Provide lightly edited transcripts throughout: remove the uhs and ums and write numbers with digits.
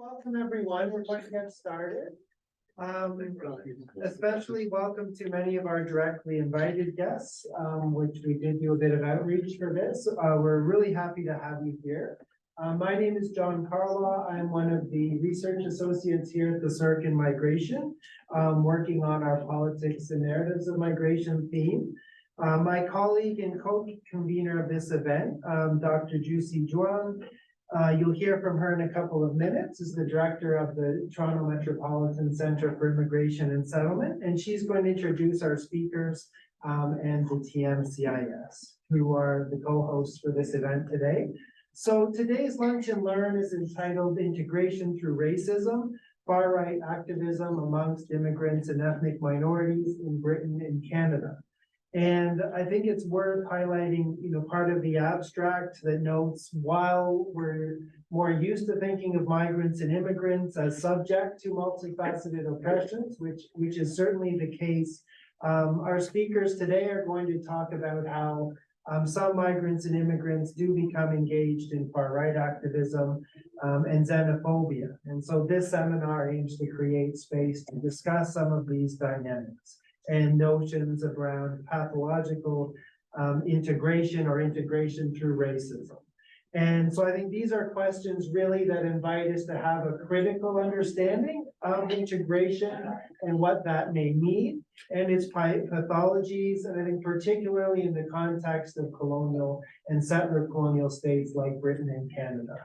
Welcome everyone. We're going to get started. Especially welcome to many of our directly invited guests, which we did do a bit of outreach for this. We're really happy to have you here. My name is Carlaw. I'm one of the research associates here at the CERC in migration, working on our politics and narratives of migration theme. My colleague and co-convener of this event, Dr. Zhuang, you'll hear from her in a couple of minutes, is the director of the Toronto Metropolitan Centre for Immigration and Settlement, and she's going to introduce our speakers and the TMCIS, who are the co-hosts for this event today. So today's Lunch and Learn is entitled Integration Through Racism, Far-Right Activism Amongst Immigrants and Ethnic Minorities in Britain and Canada. And I think it's worth highlighting, part of the abstract that notes while we're more used to thinking of migrants and immigrants as subject to multifaceted oppressions, which is certainly the case, our speakers today are going to talk about how some migrants and immigrants do become engaged in far-right activism and xenophobia. And so this seminar aims to create space to discuss some of these dynamics and notions around pathological integration or integration through racism. And so I think these are questions really that invite us to have a critical understanding of integration and what that may mean and its pathologies, and I think particularly in the context of colonial and settler colonial states like Britain and Canada,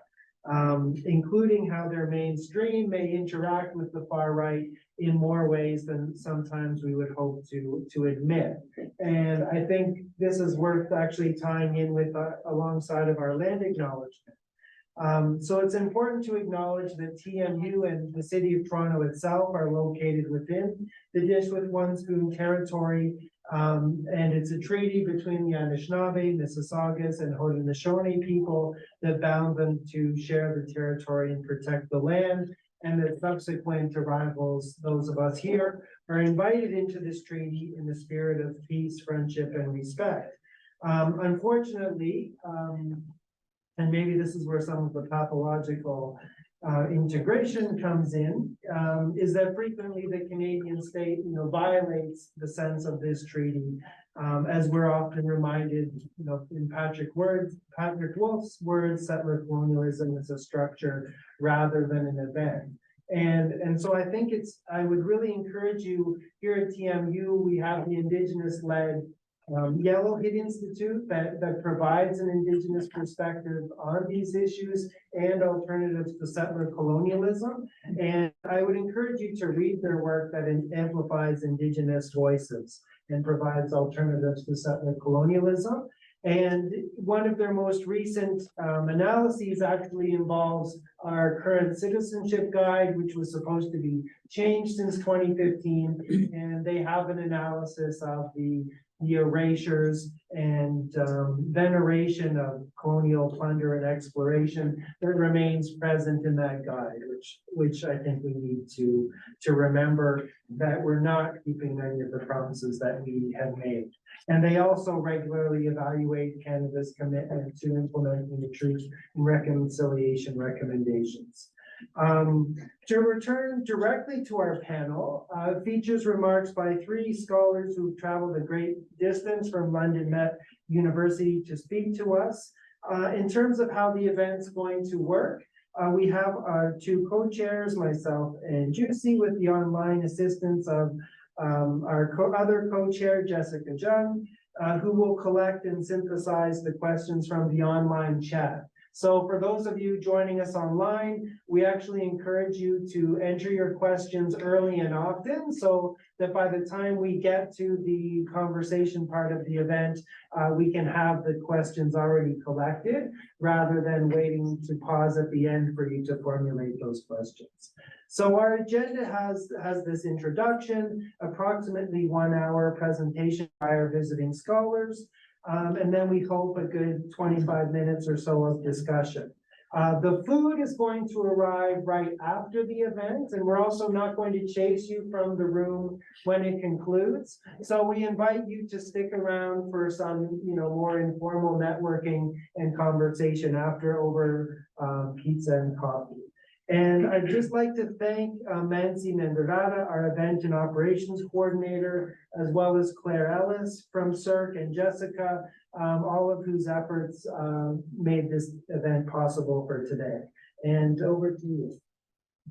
including how their mainstream may interact with the far right in more ways than sometimes we would hope to admit. And I think this is worth actually tying in with alongside of our land acknowledgement. So it's important to acknowledge that TMU and the city of Toronto itself are located within the Dish-with-One-Spoon territory, and it's a treaty between the Anishinaabe, Mississaugas, and Haudenosaunee people that bound them to share the territory and protect the land, and that subsequent arrivals, those of us here, are invited into this treaty in the spirit of peace, friendship, and respect. Unfortunately, and maybe this is where some of the pathological integration comes in, is that frequently the Canadian state, violates the sense of this treaty, as we're often reminded, in Patrick Wolf's words, settler colonialism is a structure rather than an event. And so I think I would really encourage you here at TMU, we have the Indigenous-led Yellow Hit Institute that provides an Indigenous perspective on these issues and alternatives to settler colonialism. And I would encourage you to read their work that amplifies Indigenous voices and provides alternatives to settler colonialism. And one of their most recent analyses actually involves our current citizenship guide, which was supposed to be changed since 2015. And they have an analysis of the erasures and veneration of colonial plunder and exploration that remains present in that guide, which I think we need to remember that we're not keeping many of the promises that we have made. And they also regularly evaluate Canada's commitment to implementing the Truth and Reconciliation recommendations. To return directly to our panel, features remarks by three scholars who've traveled a great distance from London Met University to speak to us. In terms of how the event's going to work, we have our two co-chairs, myself and Jochymek, with the online assistance of our other co-chair, Jessica Zhuang, who will collect and synthesize the questions from the online chat. So for those of you joining us online, we actually encourage you to enter your questions early and often so that by the time we get to the conversation part of the event, we can have the questions already collected rather than waiting to pause at the end for you to formulate those questions. So our agenda has this introduction, approximately 1 hour presentation by our visiting scholars, and then we hope a good 25 minutes or so of discussion. The food is going to arrive right after the event, and we're also not going to chase you from the room when it concludes. So we invite you to stick around for some, more informal networking and conversation after over pizza and coffee. And I'd just like to thank Mansi Nandarada, our event and operations coordinator, as well as Claire Ellis from CERC and Jessica, all of whose efforts made this event possible for today. And over to you.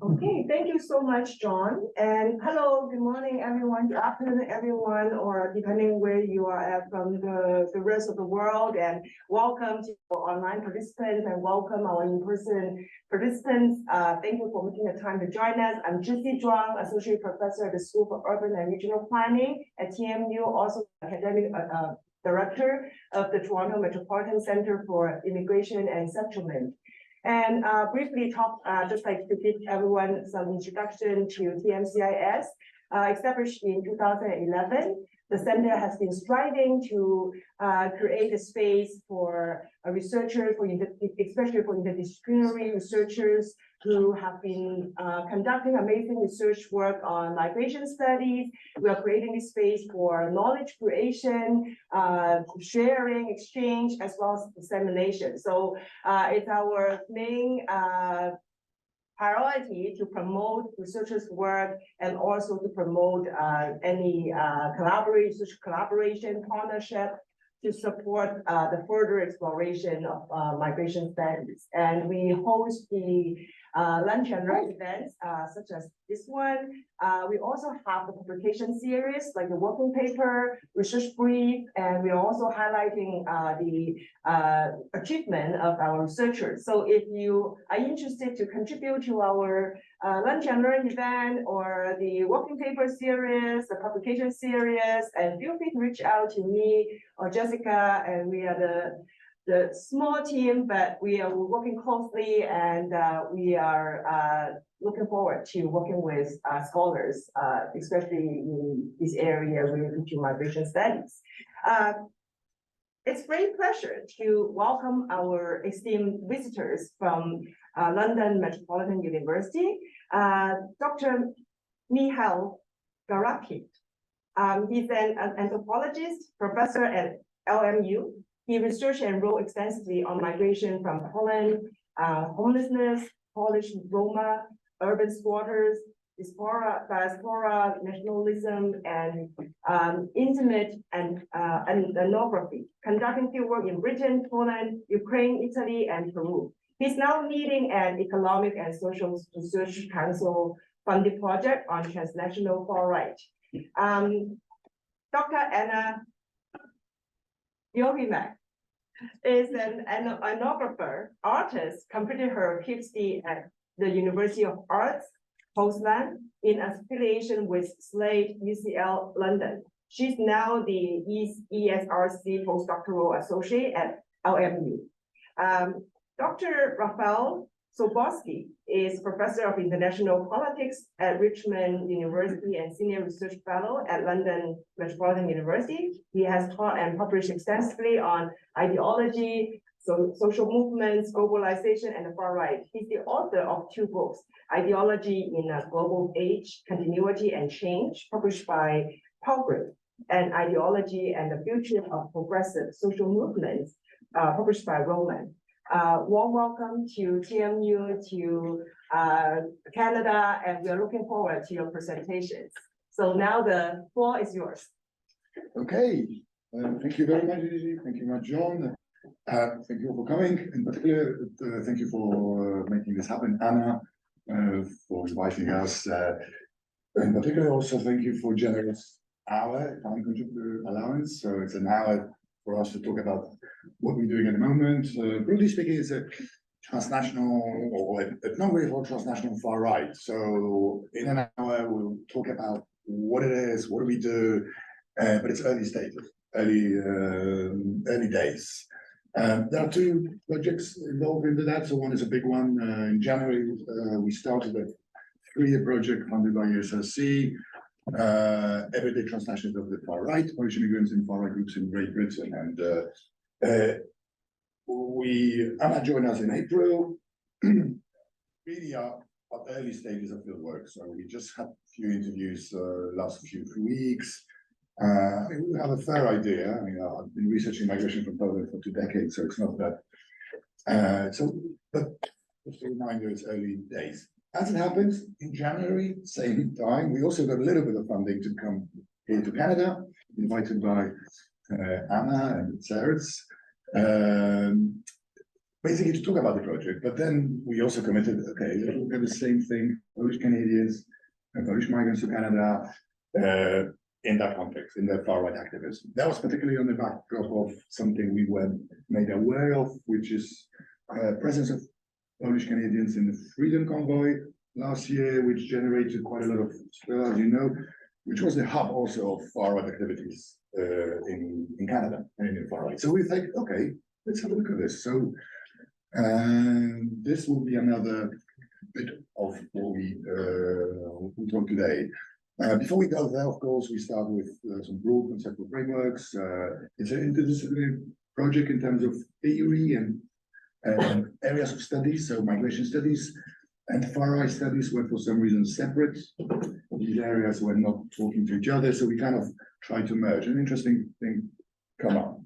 Okay, thank you so much, John. And hello, good morning, everyone. Good afternoon, everyone, or depending where you are at from the rest of the world. And welcome to our online participants and welcome our in-person participants. Thank you for making the time to join us. I'm Zhixi Zhuang, Associate Professor at the School for Urban and Regional Planning at TMU, also Academic Director of the Toronto Metropolitan Center for Immigration and Settlement. And briefly talk, just like to give everyone some introduction to TMCIS, established in 2011. The center has been striving to create a space for researchers, especially for interdisciplinary researchers who have been conducting amazing research work on migration studies. We are creating this space for knowledge creation, sharing, exchange, as well as dissemination. So it's our main priority to promote researchers' work and also to promote any collaboration, partnership to support the further exploration of migration studies. And we host the lunch and learn events such as this one. We also have the publication series like the working paper, research brief, and we are also highlighting the achievement of our researchers. So if you are interested to contribute to our lunch and learn event or the working paper series, the publication series, and feel free to reach out to me or Jessica, and we are the small team, but we are working closely and we are looking forward to working with scholars, especially in this area related to migration studies. It's great pleasure to welcome our esteemed visitors from London Metropolitan University, Dr. Michał Garapich. He's an anthropologist, professor at LMU. He researched and wrote extensively on migration from Poland, homelessness, Polish Roma, urban squatters, diaspora, nationalism, and intimate and ethnography, conducting fieldwork in Britain, Poland, Ukraine, Italy, and Peru. He's now leading an Economic and Social Research Council funded project on transnational far right. Dr. Anna Jochymek is an ethnographer, artist, completed her PhD at the University of Arts, Poznan, in affiliation with Slade UCL London. She's now the ESRC postdoctoral associate at LMU. Dr. Rafał Soborski is professor of international politics at Richmond University and senior research fellow at London Metropolitan University. He has taught and published extensively on ideology, social movements, globalization, and the far right. He's the author of 2 books, Ideology in a Global Age, Continuity and Change, published by Palgrave, and Ideology and the Future of Progressive Social Movements, published by Rowland. Warm welcome to TMU, to Canada, and we are looking forward to your presentations. So now the floor is yours. Okay, thank you very much, Gigi. Thank you much, John. Thank you all for coming. In particular, thank you for making this happen, Anna, for inviting us. In particular, also thank you for generous hour time allowance. So it's an hour for us to talk about what we're doing at the moment. Broadly speaking, it's a transnational or ethnography for transnational far right. So in an hour, we'll talk about what it is, what do we do, but it's early stages, early days. There are 2 projects involved in that. So one is a big one. In January, we started a 3-year project funded by USRC, everyday transnationals of the far right, Polish immigrants in far right groups in Great Britain. And Anna joined us in April. Really are at early stages of field work. So we just had a few interviews last few weeks. I think we have a fair idea. I mean, I've been researching migration from Poland for 2 decades, so it's not that. But just a reminder, it's early days. As it happens, in January, same time, we also got a little bit of funding to come here to Canada, invited by Anna and CERC, basically to talk about the project. But then we also committed, okay, let's look at the same thing, Polish Canadians and Polish migrants to Canada, in that context, in that far right activism. That was particularly on the backdrop of something we were made aware of, which is presence of Polish Canadians in the Freedom Convoy last year, which generated quite a lot of stir, as you know, which was the hub also of far right activities in Canada and in far right. So we think, okay, let's have a look at this. So this will be another bit of what we talk today. Before we go there, of course, we start with some broad conceptual frameworks. It's an interdisciplinary project in terms of theory and areas of studies. So migration studies and far right studies were for some reason separate. These areas were not talking to each other, so we kind of tried to merge. An interesting thing come up.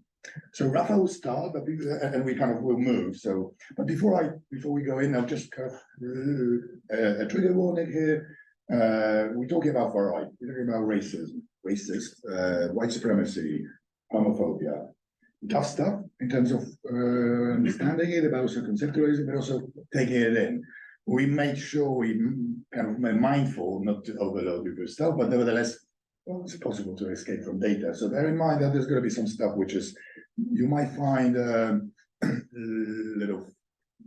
So Rafał will start, but and we kind of will move. So, but before we go in, I'll just cut a trigger warning here. We're talking about far right. We're talking about racism, racist, white supremacy, homophobia, tough stuff in terms of understanding it, but also conceptualizing, but also taking it in. We made sure we kind of were mindful not to overload you with stuff, but nevertheless, well, it's possible to escape from data. So bear in mind that there's going to be some stuff which is you might find a little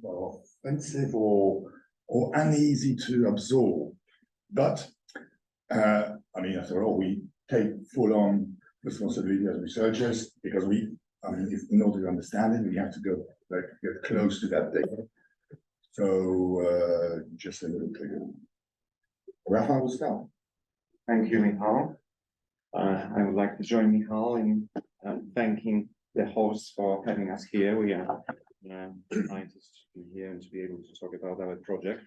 offensive or uneasy to absorb. But I mean, after all, we take full-on responsibility as researchers because if in order to understand it, we have to go get close to that data. So just a little trigger. Rafał will start. Thank you, Michał. I would like to join Michał in thanking the hosts for having us here. We are delighted to be here and to be able to talk about our project.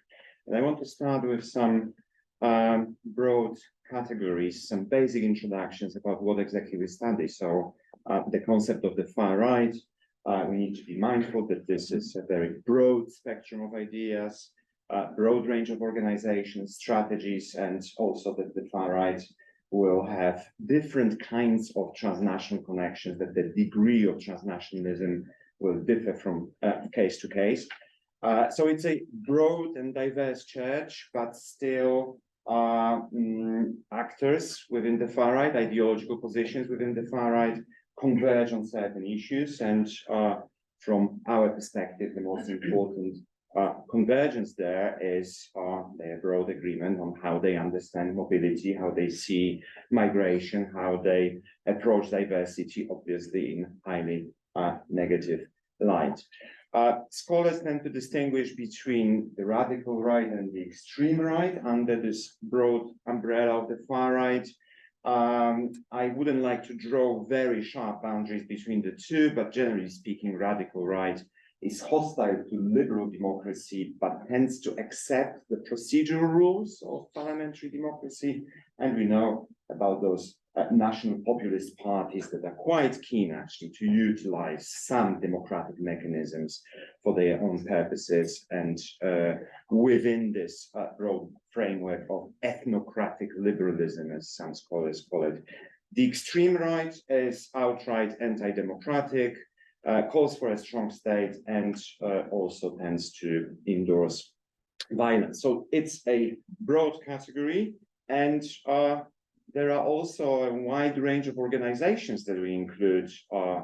And I want to start with some broad categories, some basic introductions about what exactly we study. So the concept of the far right, we need to be mindful that this is a very broad spectrum of ideas, broad range of organizations, strategies, and also that the far right will have different kinds of transnational connections, that the degree of transnationalism will differ from case to case. So it's a broad and diverse church, but still actors within the far right, ideological positions within the far right converge on certain issues. And from our perspective, the most important convergence there is their broad agreement on how they understand mobility, how they see migration, how they approach diversity, obviously in highly negative light. Scholars tend to distinguish between the radical right and the extreme right under this broad umbrella of the far right. I wouldn't like to draw very sharp boundaries between the two, but generally speaking, radical right is hostile to liberal democracy, but tends to accept the procedural rules of parliamentary democracy. And we know about those national populist parties that are quite keen actually to utilize some democratic mechanisms for their own purposes. And within this broad framework of ethnocratic liberalism, as some scholars call it, the extreme right is outright anti-democratic, calls for a strong state, and also tends to endorse violence. So it's a broad category, and there are also a wide range of organizations that we include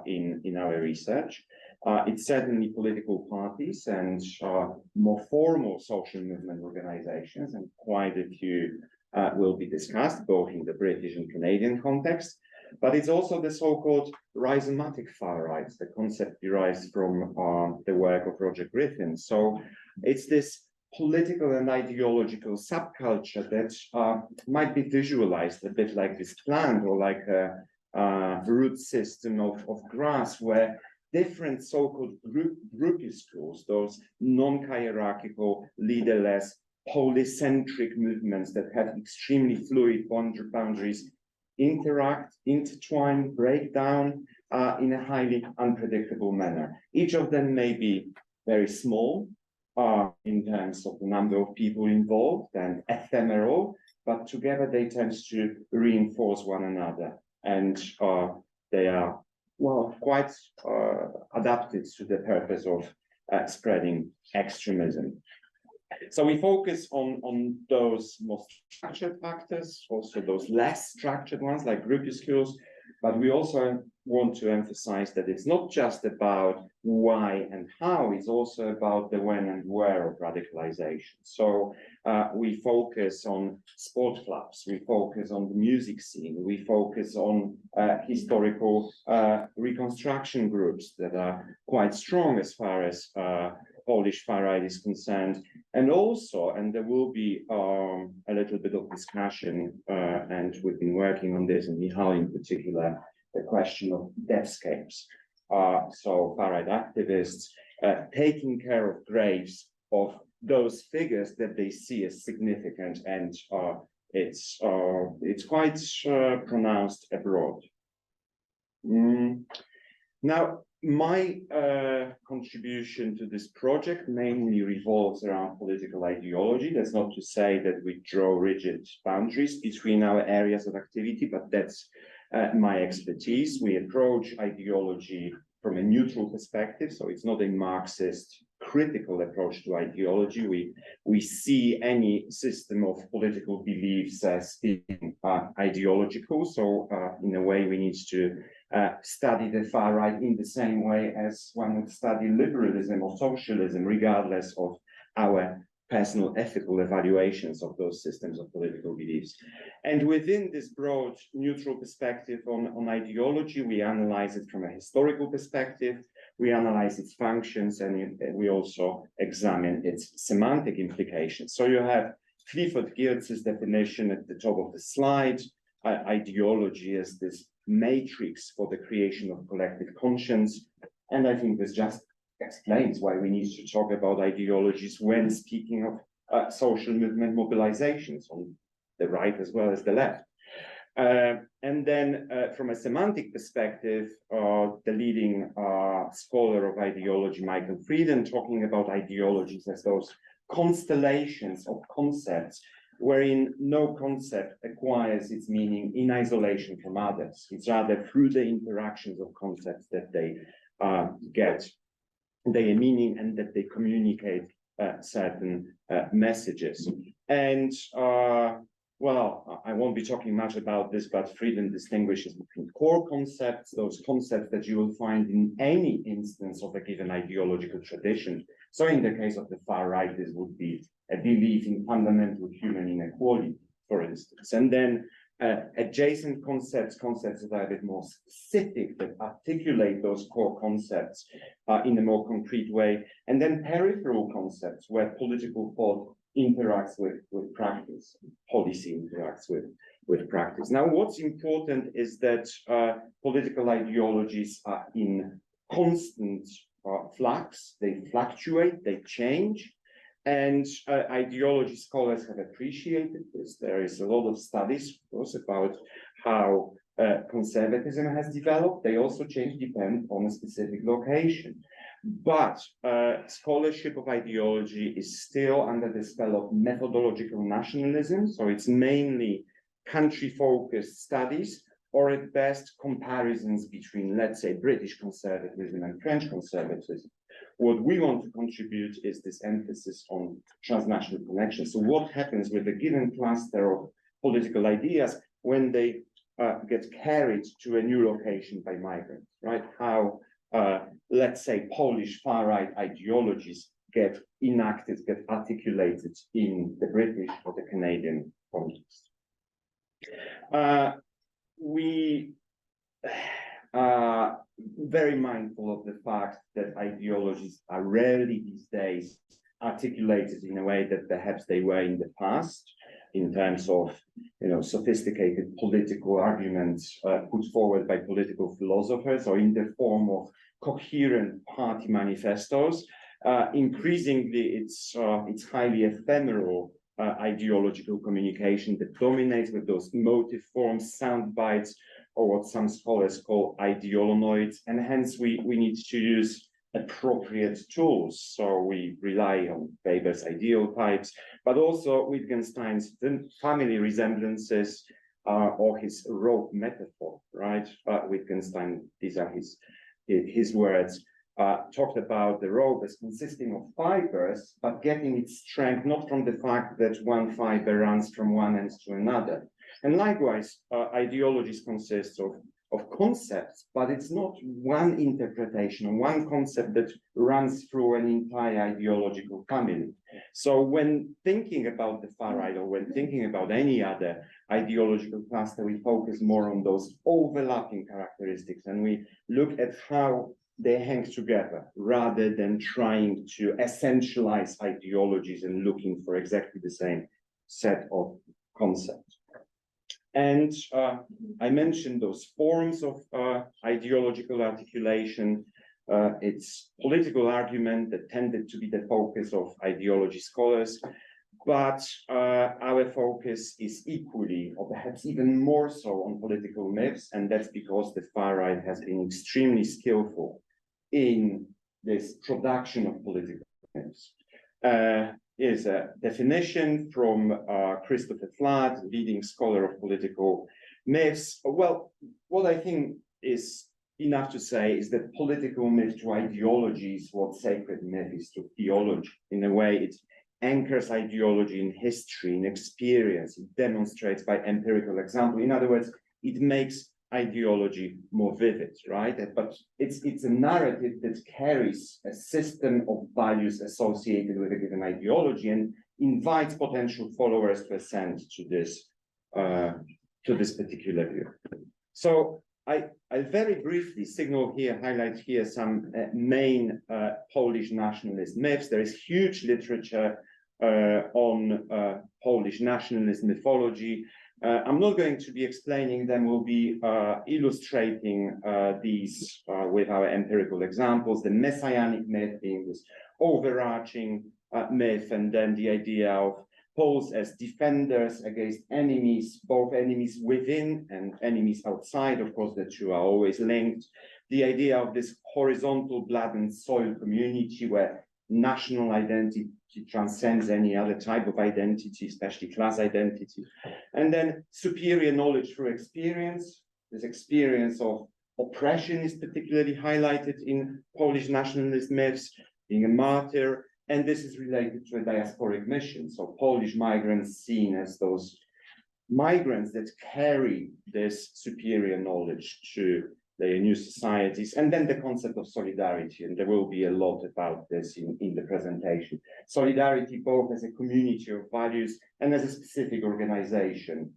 in our research. It's certainly political parties and more formal social movement organizations, and quite a few will be discussed, both in the British and Canadian context. But it's also the so-called rhizomatic far right. The concept derives from the work of Roger Griffin. So it's this political and ideological subculture that might be visualized a bit like this plant or like a root system of grass, where different so-called groupuscules, those non-hierarchical, leaderless, polycentric movements that have extremely fluid boundaries, interact, intertwine, break down in a highly unpredictable manner. Each of them may be very small, in terms of the number of people involved and ephemeral, but together they tend to reinforce one another, and they are, well, quite adapted to the purpose of spreading extremism. So we focus on those most structured factors, also those less structured ones like groupuscules, but we also want to emphasize that it's not just about why and how, it's also about the when and where of radicalization. So we focus on sport clubs, we focus on the music scene, we focus on historical reconstruction groups that are quite strong as far as Polish far-right is concerned, and also, and there will be a little bit of discussion, and we've been working on this, and Michał in particular, the question of deathscapes. So far-right activists taking care of graves of those figures that they see as significant, and it's quite pronounced abroad. Now, my contribution to this project mainly revolves around political ideology. That's not to say that we draw rigid boundaries between our areas of activity, but that's my expertise. We approach ideology from a neutral perspective, so it's not a Marxist critical approach to ideology. We see any system of political beliefs as being ideological, so in a way we need to study the far right in the same way as one would study liberalism or socialism, regardless of our personal ethical evaluations of those systems of political beliefs. And within this broad neutral perspective on ideology, we analyze it from a historical perspective, we analyze its functions, and we also examine its semantic implications. So you have Clifford Geertz's definition at the top of the slide, ideology as this matrix for the creation of collective conscience. And I think this just explains why we need to talk about ideologies when speaking of social movement mobilizations on the right as well as the left. And then from a semantic perspective, the leading scholar of ideology, Michael Frieden, talking about ideologies as those constellations of concepts wherein no concept acquires its meaning in isolation from others. It's rather through the interactions of concepts that they get their meaning and that they communicate certain messages. And well, I won't be talking much about this, but Frieden distinguishes between core concepts, those concepts that you will find in any instance of a given ideological tradition. So in the case of the far right, this would be a belief in fundamental human inequality, for instance. And then adjacent concepts that are a bit more specific, that articulate those core concepts in a more concrete way. And then peripheral concepts where political thought interacts with practice, policy interacts with practice. Now, what's important is that political ideologies are in constant flux, they fluctuate, they change. And ideology scholars have appreciated this. There is a lot of studies, of course, about how conservatism has developed. They also change depending on a specific location. But scholarship of ideology is still under the spell of methodological nationalism. So it's mainly country-focused studies, or at best comparisons between, let's say, British conservatism and French conservatism. What we want to contribute is this emphasis on transnational connections. So what happens with a given cluster of political ideas when they get carried to a new location by migrants, right? How, let's say, Polish far-right ideologies get enacted, get articulated in the British or the Canadian context. We are very mindful of the fact that ideologies are rarely these days articulated in a way that perhaps they were in the past, in terms of, you know, sophisticated political arguments put forward by political philosophers, or in the form of coherent party manifestos. Increasingly, it's highly ephemeral ideological communication that dominates, with those emotive forms, sound bites, or what some scholars call ideolonoids. And hence we need to use appropriate tools. So we rely on Weber's ideal types, but also Wittgenstein's family resemblances or his rope metaphor, right? Wittgenstein, these are his words, talked about the rope as consisting of fibers, but getting its strength not from the fact that one fiber runs from one end to another. And likewise, ideologies consist of concepts, but it's not one interpretation, one concept that runs through an entire ideological family. So when thinking about the far right, or when thinking about any other ideological cluster, we focus more on those overlapping characteristics, and we look at how they hang together, rather than trying to essentialize ideologies and looking for exactly the same set of concepts. And I mentioned those forms of ideological articulation. It's political argument that tended to be the focus of ideology scholars, but our focus is equally, or perhaps even more so, on political myths, and that's because the far right has been extremely skillful in this production of political myths. Is a definition from Christopher Flatt, leading scholar of political myths. Well, what I think is enough to say is that political myth to ideology is what sacred myth is to theology. In a way, it anchors ideology in history, in experience, it demonstrates by empirical example. In other words, it makes ideology more vivid, right? But it's a narrative that carries a system of values associated with a given ideology and invites potential followers to assent to this particular view. So I very briefly highlight here some main Polish nationalist myths. There is huge literature on Polish nationalist mythology. I'm not going to be explaining them, we'll be illustrating these with our empirical examples, the messianic myth being this overarching myth, and then the idea of Poles as defenders against enemies, both enemies within and enemies outside. Of course, the two are always linked. The idea of this horizontal blood and soil community where national identity transcends any other type of identity, especially class identity. And then superior knowledge through experience. This experience of oppression is particularly highlighted in Polish nationalist myths, being a martyr, and this is related to a diasporic mission. So Polish migrants seen as those migrants that carry this superior knowledge to their new societies, and then the concept of solidarity, and there will be a lot about this in the presentation. Solidarity both as a community of values and as a specific organization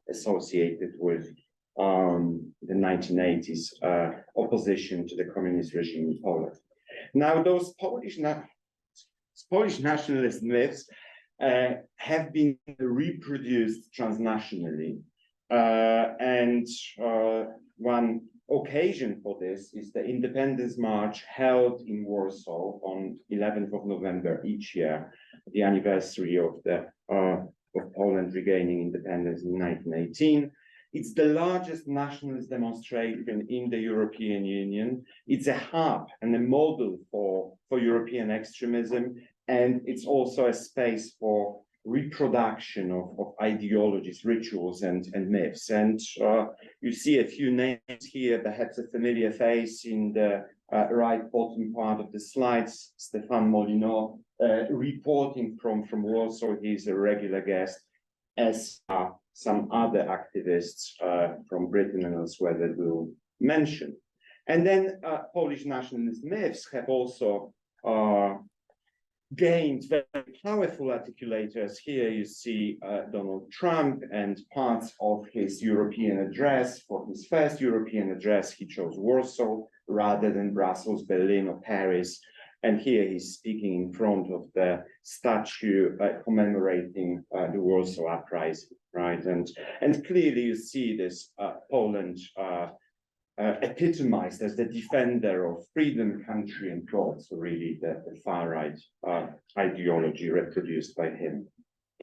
associated with the 1980s opposition to the communist regime in Poland. Now, those Polish nationalist myths have been reproduced transnationally, and one occasion for this is the Independence March held in Warsaw on 11th of November each year, the anniversary of Poland regaining independence in 1918. It's the largest nationalist demonstration in the European Union. It's a hub and a model for European extremism, and it's also a space for reproduction of ideologies, rituals, and myths. And you see a few names here, perhaps a familiar face in the right bottom part of the slides, Stéphane Molyneux, reporting from Warsaw. He's a regular guest, as are some other activists from Britain and elsewhere that we'll mention. And then Polish nationalist myths have also gained very powerful articulators. Here you see Donald Trump and parts of his European address. For his first European address, he chose Warsaw rather than Brussels, Berlin, or Paris. And here he's speaking in front of the statue commemorating the Warsaw Uprising, right? And clearly you see this Poland epitomized as the defender of freedom, country, and God. So really the far right ideology reproduced by him.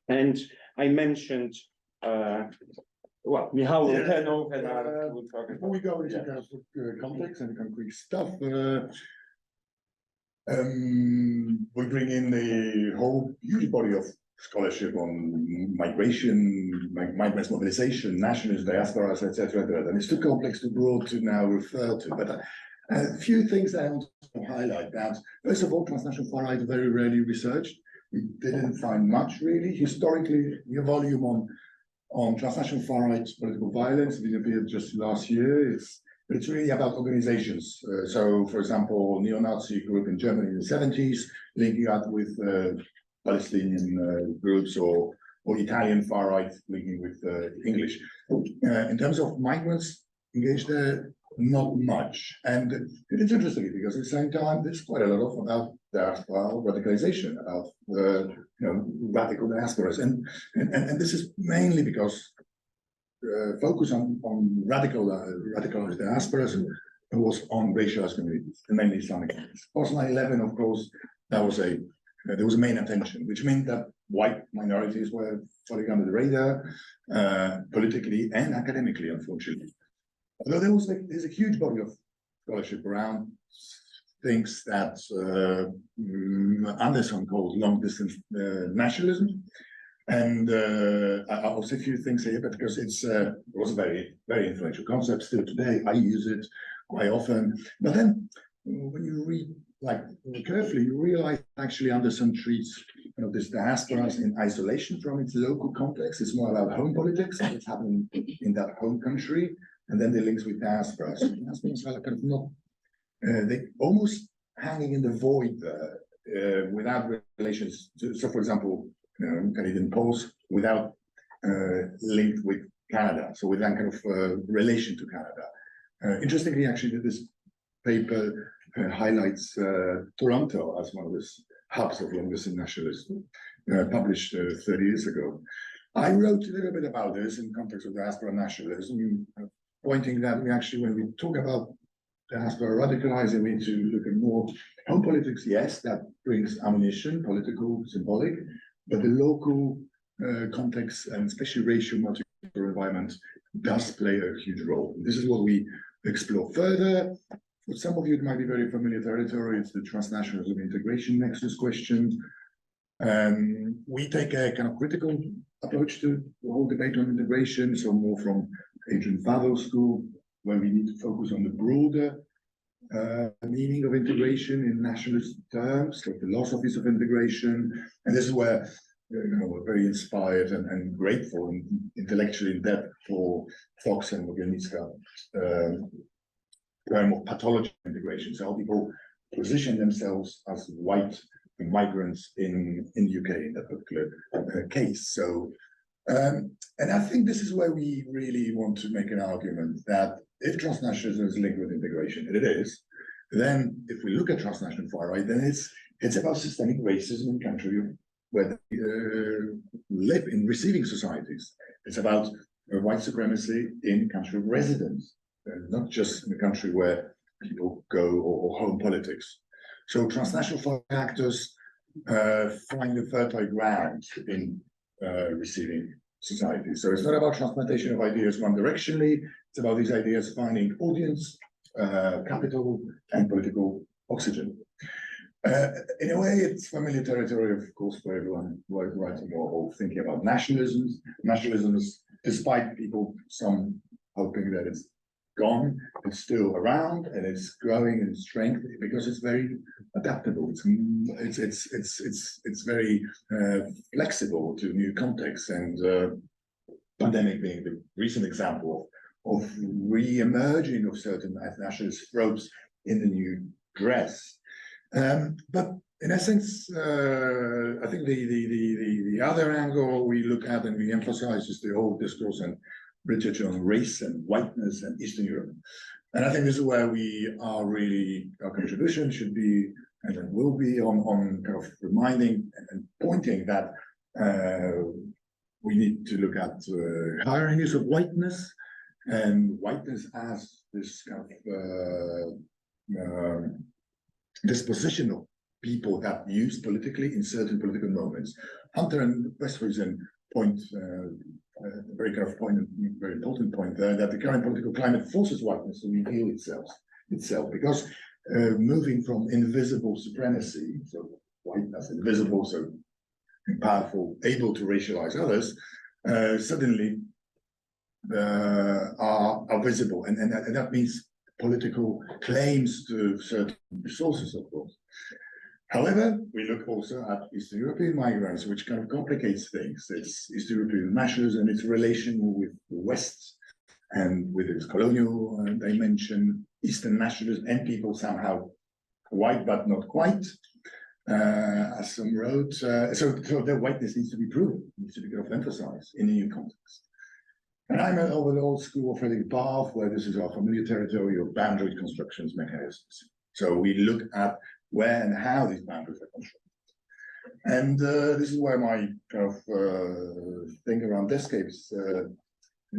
And I mentioned, well, Michał will turn over now. Before we go into kind of context and concrete stuff, We bring in the whole huge body of scholarship on migration, migrants, mobilization, nationalism, diasporas, etc. And it's too complex, too broad to now refer to. But a few things I want to highlight. That first of all, transnational far right very rarely researched. We didn't find much really. Historically, the volume on transnational far right political violence, it appeared just last year. It's really about organizations. So, for example, neo-Nazi group in Germany in the 70s, linking up with Palestinian groups or Italian far right linking with English. In terms of migrants engaged there, not much. And it is interesting because at the same time, there's quite a lot about diaspora radicalization, about radical diasporas, and this is mainly because focus on radicalized diasporas was on racialized communities, and mainly Islamic communities. Post 9/11, of course, there was a main attention, which meant that white minorities were falling under the radar, politically and academically, unfortunately. Although there's a huge body of scholarship around things that Anderson called long-distance nationalism. And I'll say a few things here, but because it was a very, very influential concept still today, I use it quite often. But then when you read carefully, you realize actually Anderson treats this diasporas in isolation from its local context. It's more about home politics, what's happening in that home country, and then the links with diasporas. Diasporas are kind of not, they almost hanging in the void without relations. So, for example, Canadian Poles without linked with Canada, so with that kind of relation to Canada. Interestingly, actually, this paper highlights Toronto as one of the hubs of long-distance nationalism, published 30 years ago. I wrote a little bit about this in context of diaspora nationalism, pointing that we actually, when we talk about diaspora radicalizing, we need to look at more home politics. Yes, that brings ammunition, political, symbolic, but the local context and especially racial multicultural environment does play a huge role. This is what we explore further. For some of you, it might be very familiar territory. It's the transnationalism integration nexus question. We take a kind of critical approach to the whole debate on integration, so more from Adrian Favo's school, where we need to focus on the broader meaning of integration in nationalist terms, the philosophies of integration. And this is where we're very inspired and grateful and intellectually in depth for Fox and Mogilnicka's term of pathology integration. So how people position themselves as white migrants in UK in that particular case. So, and I think this is where we really want to make an argument that if transnationalism is linked with integration, and it is, then if we look at transnational far right, then it's about systemic racism in countries where they live in receiving societies. It's about white supremacy in country of residence, not just in a country where people go or home politics. So transnational far actors find a fertile ground in receiving society. So it's not about transplantation of ideas one directionally, it's about these ideas finding audience, capital, and political oxygen. In a way, it's familiar territory, of course, for everyone who is writing or thinking about nationalisms. Nationalisms, despite people, some hoping that it's gone, it's still around and it's growing in strength because it's very adaptable. It's very flexible to new contexts, and pandemic being the recent example of re-emerging of certain nationalist tropes in the new dress. But in essence, I think the other angle we look at and we emphasize is the whole discourse and literature on race and whiteness and Eastern Europe. And I think this is where we are really, our contribution should be, and it will be on kind of reminding and pointing that we need to look at higher use of whiteness, and whiteness as this kind of disposition of people that use politically in certain political moments. Hunter and Westhuizen point very kind of point, very important point there, that the current political climate forces whiteness to reveal itself because moving from invisible supremacy, so whiteness, invisible, so powerful, able to racialize others, suddenly are visible, and that means political claims to certain resources, of course. However, we look also at Eastern European migrants, which kind of complicates things. It's Eastern European nationals and its relation with the West and with its colonial dimension, Eastern nationalism, and people somehow white but not quite, as some wrote. So their whiteness needs to be proven, needs to be kind of emphasized in a new context. And I'm of an old school of Frederick Barth, where this is our familiar territory of boundary constructions mechanisms. So we look at where and how these boundaries are constructed. And this is where my kind of thing around descapes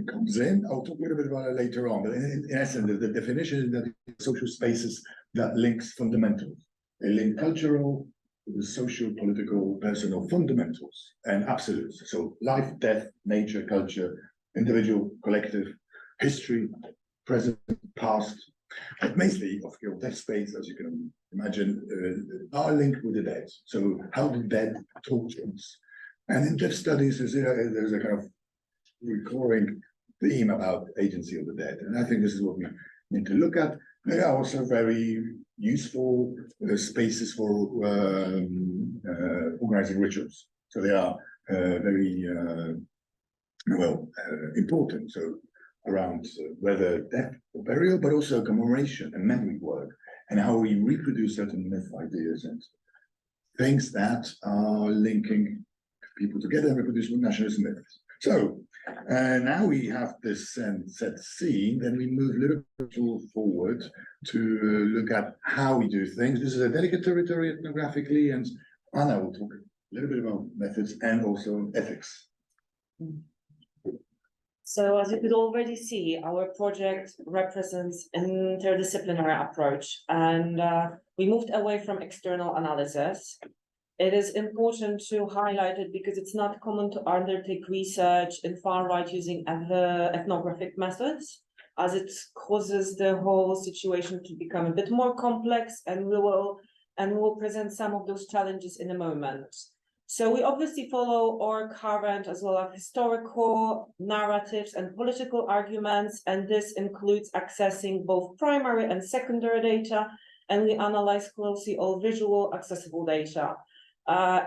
comes in. I'll talk a little bit about it later on, but in essence, the definition is that social spaces that links fundamentals. They link cultural with the social, political, personal fundamentals and absolutes. So life, death, nature, culture, individual, collective, history, present, past, but mainly of your death space, as you can imagine, are linked with the dead. So how the dead talk to us. And in death studies, there's a kind of recurring theme about agency of the dead. And I think this is what we need to look at. They are also very useful spaces for organizing rituals. So they are very important. So around whether death or burial, but also commemoration and memory work, and how we reproduce certain myth ideas and things that are linking people together and reproducible nationalist myths. So now we have this set scene, then we move a little bit forward to look at how we do things. This is a delicate territory ethnographically, and Anna will talk a little bit about methods and also ethics. So as you could already see, our project represents an interdisciplinary approach, and we moved away from external analysis. It is important to highlight it because it's not common to undertake research in far right using ethnographic methods, as it causes the whole situation to become a bit more complex, and we will present some of those challenges in a moment. So we obviously follow our current as well as historical narratives and political arguments, and this includes accessing both primary and secondary data, and we analyze closely all visual accessible data.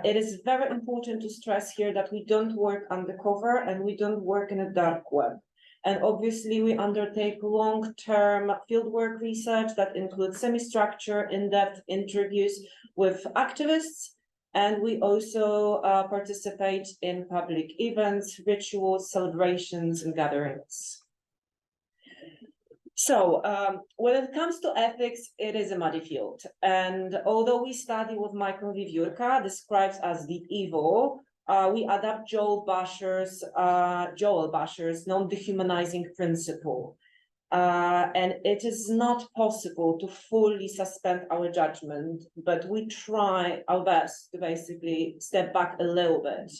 It is very important to stress here that we don't work undercover and we don't work in a dark web. And obviously we undertake long-term fieldwork research that includes semi-structured, in-depth interviews with activists. And we also participate in public events, rituals, celebrations, and gatherings. So when it comes to ethics, it is a muddy field. And although we study what Michał Wiewiórka describes as the evil, we adapt Joel Basher's non-dehumanizing principle. And it is not possible to fully suspend our judgment, but we try our best to basically step back a little bit.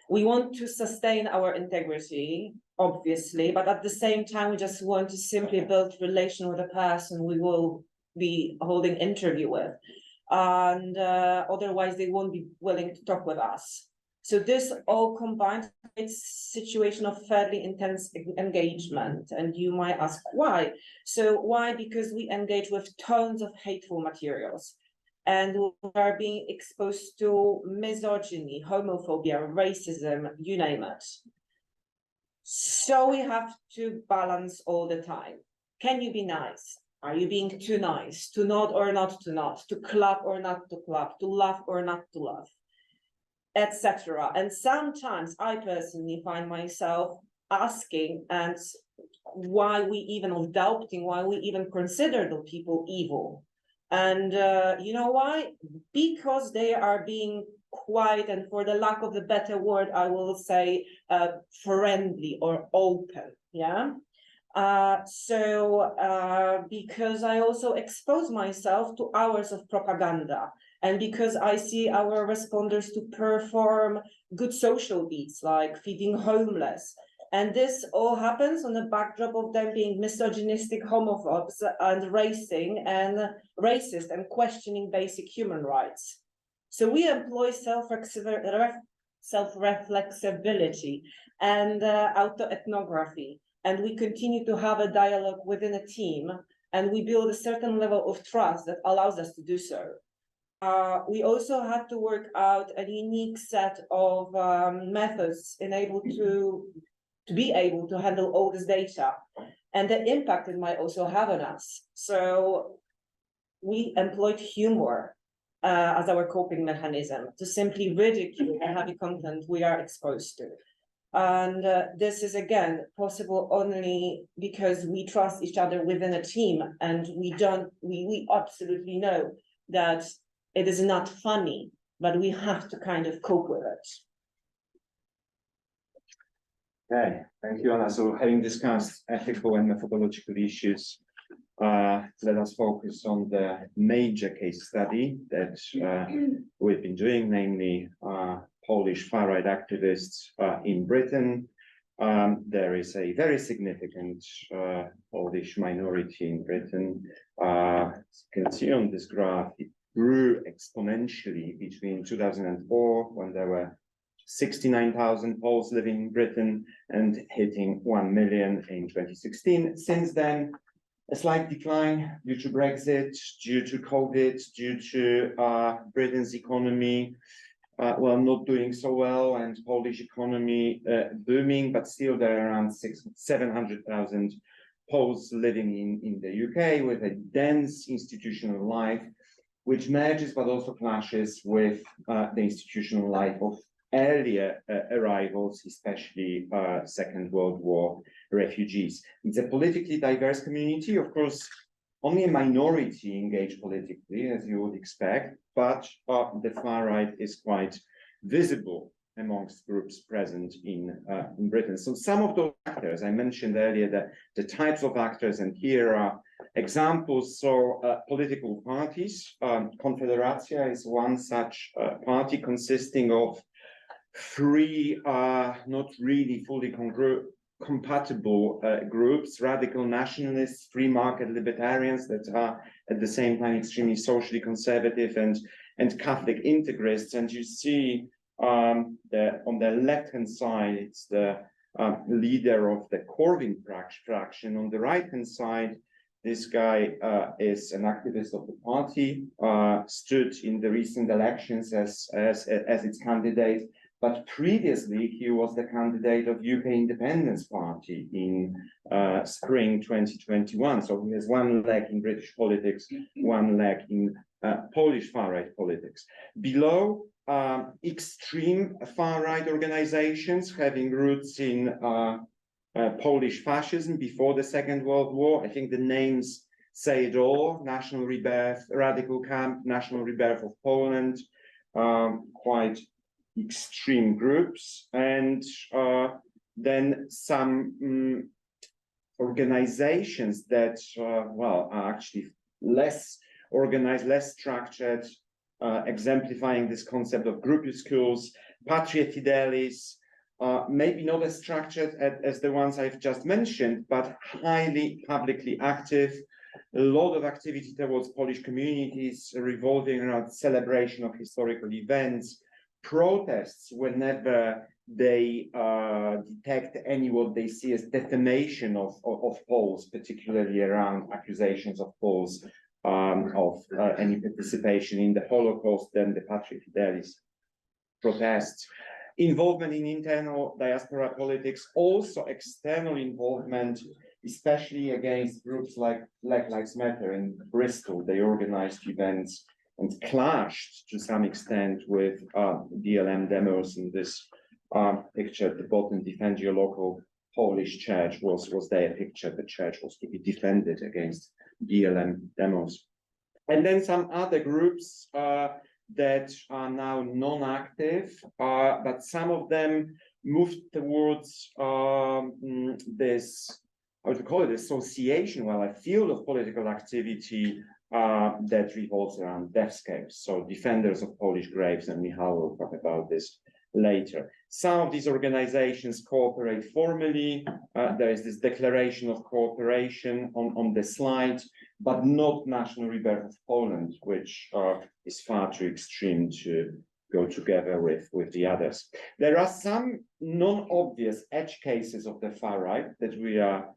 We want to sustain our integrity, obviously, but at the same time, we just want to simply build relation with a person we will be holding interview with. And otherwise, they won't be willing to talk with us. So this all combined, it's a situation of fairly intense engagement. And you might ask why? So why? Because we engage with tons of hateful materials. And we are being exposed to misogyny, homophobia, racism, you name it. So we have to balance all the time. Can you be nice? Are you being too nice? To nod or not to nod? To clap or not to clap? To laugh or not to laugh? Etc. And sometimes I personally find myself asking and why we even, or doubting why we even consider the people evil. And you know why? Because they are being quite, and for the lack of a better word, I will say friendly or open, yeah? Because I also expose myself to hours of propaganda, and because I see our responders to perform good social deeds like feeding homeless And this all happens on the backdrop of them being misogynistic homophobes and racist and questioning basic human rights. So we employ self-reflexivity and autoethnography, and we continue to have a dialogue within a team, and we build a certain level of trust that allows us to do so. We also had to work out a unique set of methods to be able to handle all this data and the impact it might also have on us. So we employed humor as our coping mechanism to simply ridicule the heavy content we are exposed to. And this is, again, possible only because we trust each other within a team, and we absolutely know that it is not funny, but we have to kind of cope with it. Okay, thank you, Anna. So having discussed ethical and methodological issues, let us focus on the major case study that we've been doing, namely Polish far-right activists in Britain. There is a very significant Polish minority in Britain. As you can see on this graph, it grew exponentially between 2004, when there were 69,000 Poles living in Britain, and hitting 1 million in 2016. Since then, a slight decline due to Brexit, due to COVID, due to Britain's economy, not doing so well, and Polish economy booming, but still there are around 700,000 Poles living in the UK with a dense institutional life, which merges but also clashes with the institutional life of earlier arrivals, especially Second World War refugees. It's a politically diverse community. Of course, only a minority engage politically, as you would expect, but the far right is quite visible amongst groups present in Britain. So some of those actors, I mentioned earlier that the types of actors, and here are examples. So political parties, Confederacja is one such party consisting of three not really fully compatible groups: radical nationalists, free market libertarians that are at the same time extremely socially conservative, and Catholic integrists. And you see on the left-hand side, it's the leader of the Corvin fraction. On the right-hand side, this guy is an activist of the party, stood in the recent elections as its candidate. But previously, he was the candidate of UK Independence Party in spring 2021. So he has one leg in British politics, one leg in Polish far-right politics. Below, extreme far-right organizations having roots in Polish fascism before the Second World War. I think the names say it all: National Rebirth, Radical Camp, National Rebirth of Poland, quite extreme groups. And then some organizations that are actually less organized, less structured, exemplifying this concept of groupuscules. Patria Fidelis, maybe not as structured as the ones I've just mentioned, but highly publicly active. A lot of activity towards Polish communities revolving around celebration of historical events, protests whenever they detect any what they see as defamation of Poles, particularly around accusations of Poles of any participation in the Holocaust, then the Patria Fidelis protests. Involvement in internal diaspora politics, also external involvement, especially against groups like Black Lives Matter in Bristol. They organized events and clashed to some extent with BLM demos. In this picture at the bottom, Defend Your Local Polish Church was their picture. The church was to be defended against BLM demos. And then some other groups that are now non-active, but some of them moved towards this, how to call it, association, a field of political activity that revolves around deathscapes. So defenders of Polish graves, and Michał will talk about this later. Some of these organizations cooperate formally. There is this declaration of cooperation on the slide, but not National Rebirth of Poland, which is far too extreme to go together with the others. There are some non-obvious edge cases of the far right that we are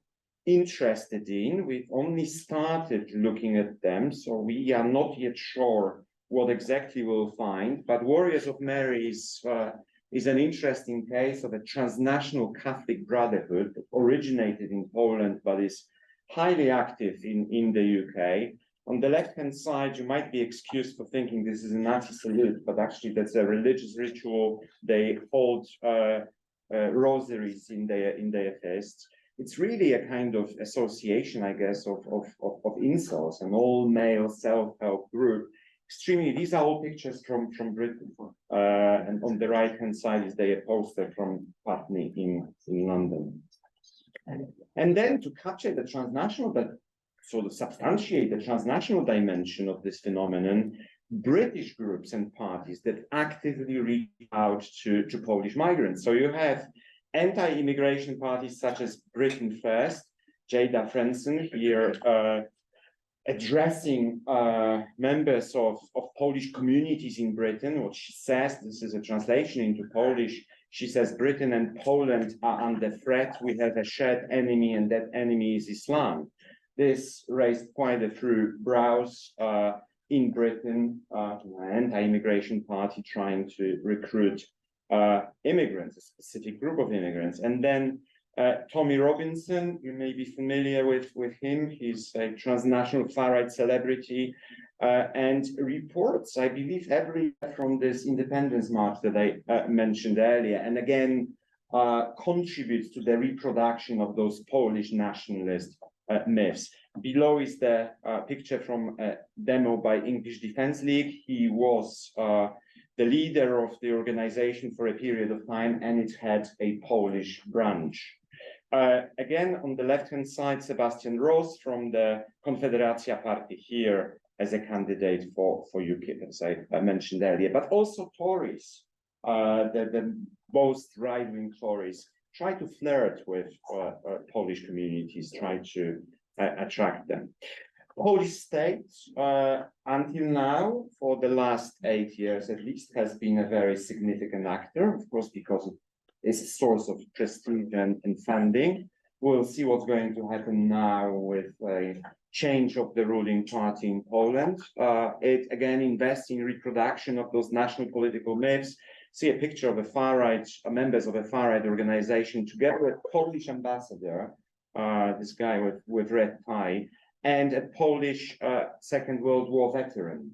interested in. We've only started looking at them, so we are not yet sure what exactly we'll find, but Warriors of Mary is an interesting case of a transnational Catholic brotherhood that originated in Poland, but is highly active in the UK. On the left-hand side, you might be excused for thinking this is a Nazi salute, but actually that's a religious ritual. They hold rosaries in their fists. It's really a kind of association, I guess, of incels, an all-male self-help group. Extremely, these are all pictures from Britain. And on the right-hand side is their poster from Putney in London. And then to capture the transnational, but sort of substantiate the transnational dimension of this phenomenon, British groups and parties that actively reach out to Polish migrants. So you have anti-immigration parties such as Britain First, Jada Frenson here addressing members of Polish communities in Britain. What she says, this is a translation into Polish, she says, Britain and Poland are under threat. We have a shared enemy, and that enemy is Islam. This raised quite a few brows in Britain, an anti-immigration party trying to recruit immigrants, a specific group of immigrants. And then Tommy Robinson, you may be familiar with him. He's a transnational far-right celebrity and reports, I believe, every year from this independence march that I mentioned earlier, and again contributes to the reproduction of those Polish nationalist myths. Below is the picture from a demo by English Defence League. He was the leader of the organization for a period of time, and it had a Polish branch. Again, on the left-hand side, Sebastian Ross from the Konfederacja Party here as a candidate for UKIP, as I mentioned earlier, but also Tories, the most right-wing Tories, try to flirt with Polish communities, try to attract them. Polish state, until now, for the last 8 years at least, has been a very significant actor, of course, because of its source of prestige and funding. We'll see what's going to happen now with a change of the ruling party in Poland. It again invests in reproduction of those national political myths. See a picture of a far-right, members of a far-right organization together with a Polish ambassador, this guy with red tie, and a Polish Second World War veteran.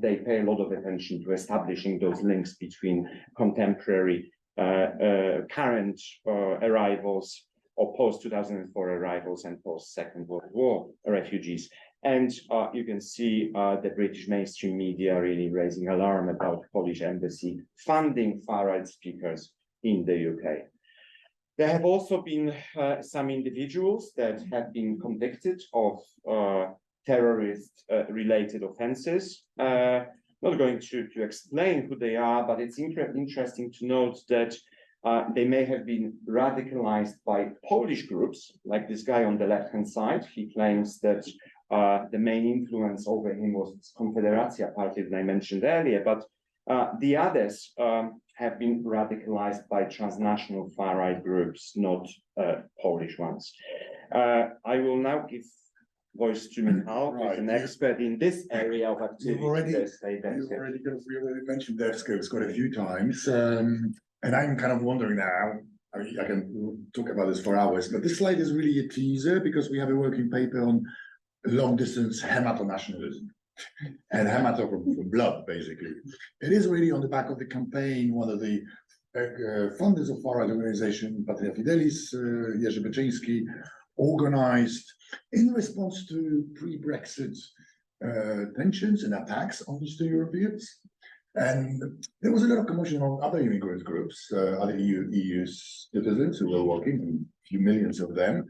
They pay a lot of attention to establishing those links between contemporary current arrivals or post-2004 arrivals and post-Second World War refugees. And you can see the British mainstream media really raising alarm about Polish embassy funding far-right speakers in the UK. There have also been some individuals that have been convicted of terrorist-related offenses. Not going to explain who they are, but it's interesting to note that they may have been radicalized by Polish groups, like this guy on the left-hand side. He claims that the main influence over him was this Konfederacja party that I mentioned earlier, but the others have been radicalized by transnational far-right groups, not Polish ones. I will now give voice to Michał, who's an expert in this area of activity. We already mentioned DevScopes quite a few times, and I'm kind of wondering now, I can talk about this for hours, but this slide is really a teaser because we have a working paper on long-distance hemato-nationalism and hemato from blood, basically. It is really on the back of the campaign, one of the funders of far-right organization, Patria Fidelis, Jerzy Byczyński, organized in response to pre-Brexit tensions and attacks on Eastern Europeans. And there was a lot of commotion on other immigrant groups, other EU citizens who were working, a few millions of them,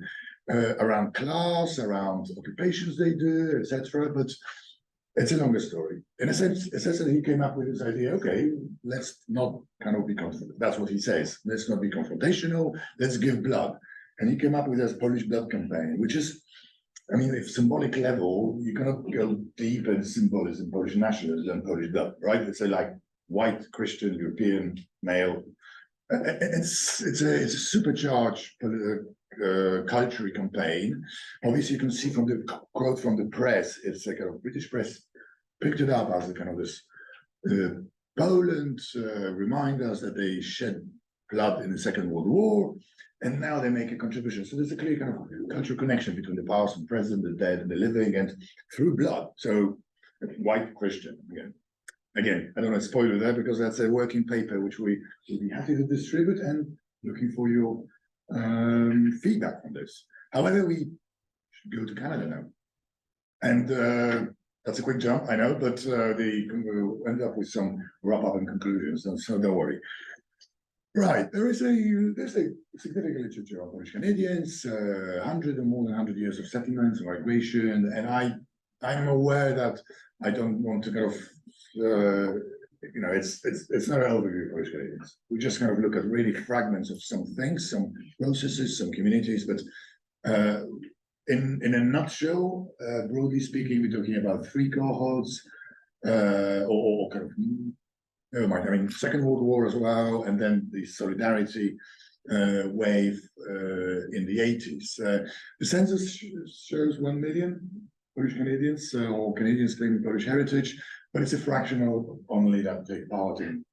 around class, around occupations they do, etc. But It's a longer story. In a sense, essentially, he came up with this idea, okay, let's not kind of be that's what he says. Let's not be confrontational, let's give blood. And he came up with this Polish blood campaign, which is, I mean, if symbolic level, you cannot go deep in symbolism, Polish nationalism and Polish blood, right? It's a like white Christian European male. It's a supercharged culture campaign. Obviously, you can see from the quote from the press, it's like a British press picked it up as a kind of this Poland remind us that they shed blood in the Second World War, and now they make a contribution. So there's a clear kind of cultural connection between the past and present, the dead and the living, and through blood. So white Christian again. Again, I don't want to spoil that because that's a working paper which we will be happy to distribute and looking for your feedback on this. However, we should go to Canada now. And that's a quick jump, I know, but we'll end up with some wrap up and conclusions, so don't worry. Right, there's a significant literature on Polish Canadians, 100 or more than 100 years of settlements, migration, and I'm aware that I don't want to kind of it's not an overview of Polish Canadians. We just kind of look at really fragments of some things, some processes, some communities, but in a nutshell, broadly speaking, we're talking about 3 cohorts, or kind of, never mind, I mean, Second World War as well, and then the solidarity wave in the 80s. The census shows 1 million Polish Canadians, or Canadians claiming Polish heritage, but it's a fraction of only that take part in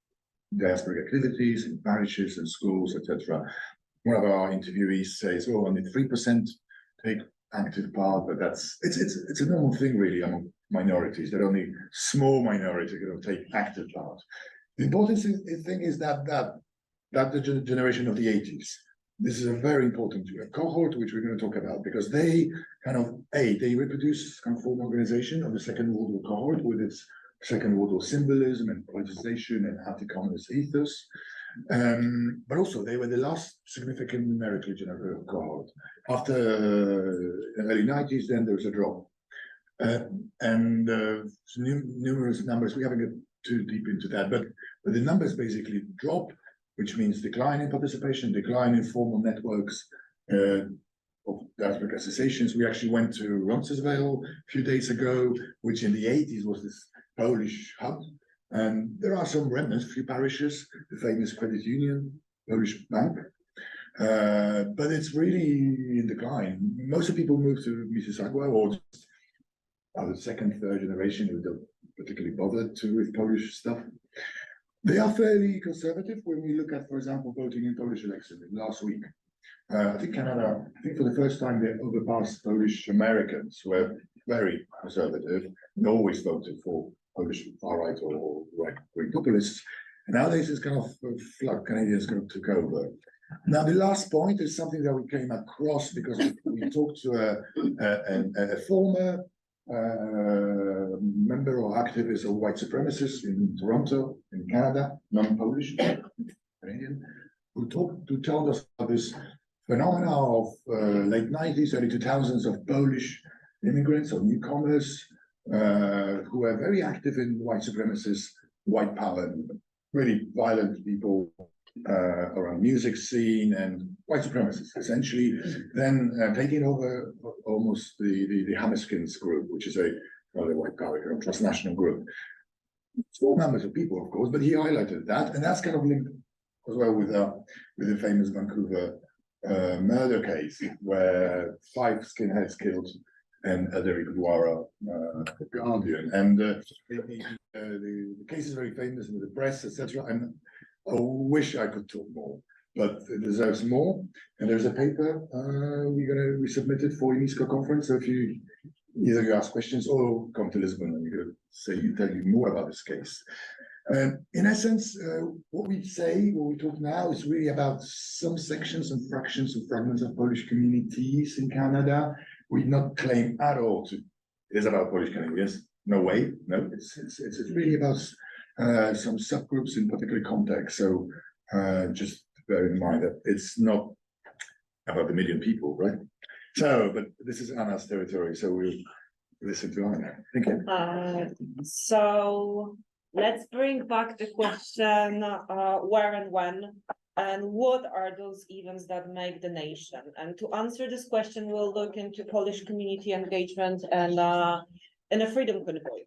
diasporic activities, in parishes and schools, etc. One of our interviewees says, well, only 3% take active part, but it's a normal thing really among minorities, that only small minority take active part. The important thing is that the generation of the 80s, this is a very important cohort which we're going to talk about, because they kind of they reproduce kind of form organization of the Second World War cohort with its Second World War symbolism and politicization and anti-communist ethos. But also they were the last significant numerically generated cohort. After the early 90s, then there was a drop. Numerous numbers, we haven't got too deep into that, but the numbers basically drop, which means decline in participation, decline in formal networks of diasporic associations. We actually went to Roncesvalles a few days ago, which in the 80s was this Polish hub. And there are some remnants, a few parishes, the famous credit union, Polish bank. But it's really in decline. Most of the people move to Mississauga, or just the second, third generation who don't particularly bother with Polish stuff. They are fairly conservative when we look at, for example, voting in Polish elections last week. I think Canada, for the first time, they overpassed Polish Americans, who were very conservative and always voted for Polish far-right or right-wing populists. And nowadays, it's kind of flood Canadians kind of took over. Now, the last point is something that we came across because we talked to a former member or activist of white supremacists in Toronto, in Canada, non-Polish, Canadian, who told us about this phenomena of late 90s, early 2000s of Polish immigrants or newcomers who were very active in white supremacist, white power, really violent people around music scene and white supremacists, essentially, then taking over almost the Hammerskins group, which is another white power, transnational group. Small numbers of people, of course, but he highlighted that, and that's kind of linked as well with the famous Vancouver murder case, where 5 skinheads killed and Derek Dwara, the Guardian, and the case is very famous in the press, etc. And I wish I could talk more, but it deserves more. And there's a paper we submitted for UNESCO conference. So if you ask questions or come to Lisbon and we're going to tell you more about this case. In essence, what we talk now is really about some sections and fractions and fragments of Polish communities in Canada. We not claim at all it is about Polish Canadians. No way. No, it's really about some subgroups in particular context. So just bear in mind that it's not about the million people, right? So, but this is Anna's territory, so we'll listen to Anna. Thank you. So let's bring back the question, where and when, and what are those events that make the nation? And to answer this question, we'll look into Polish community engagement and in a freedom convoy.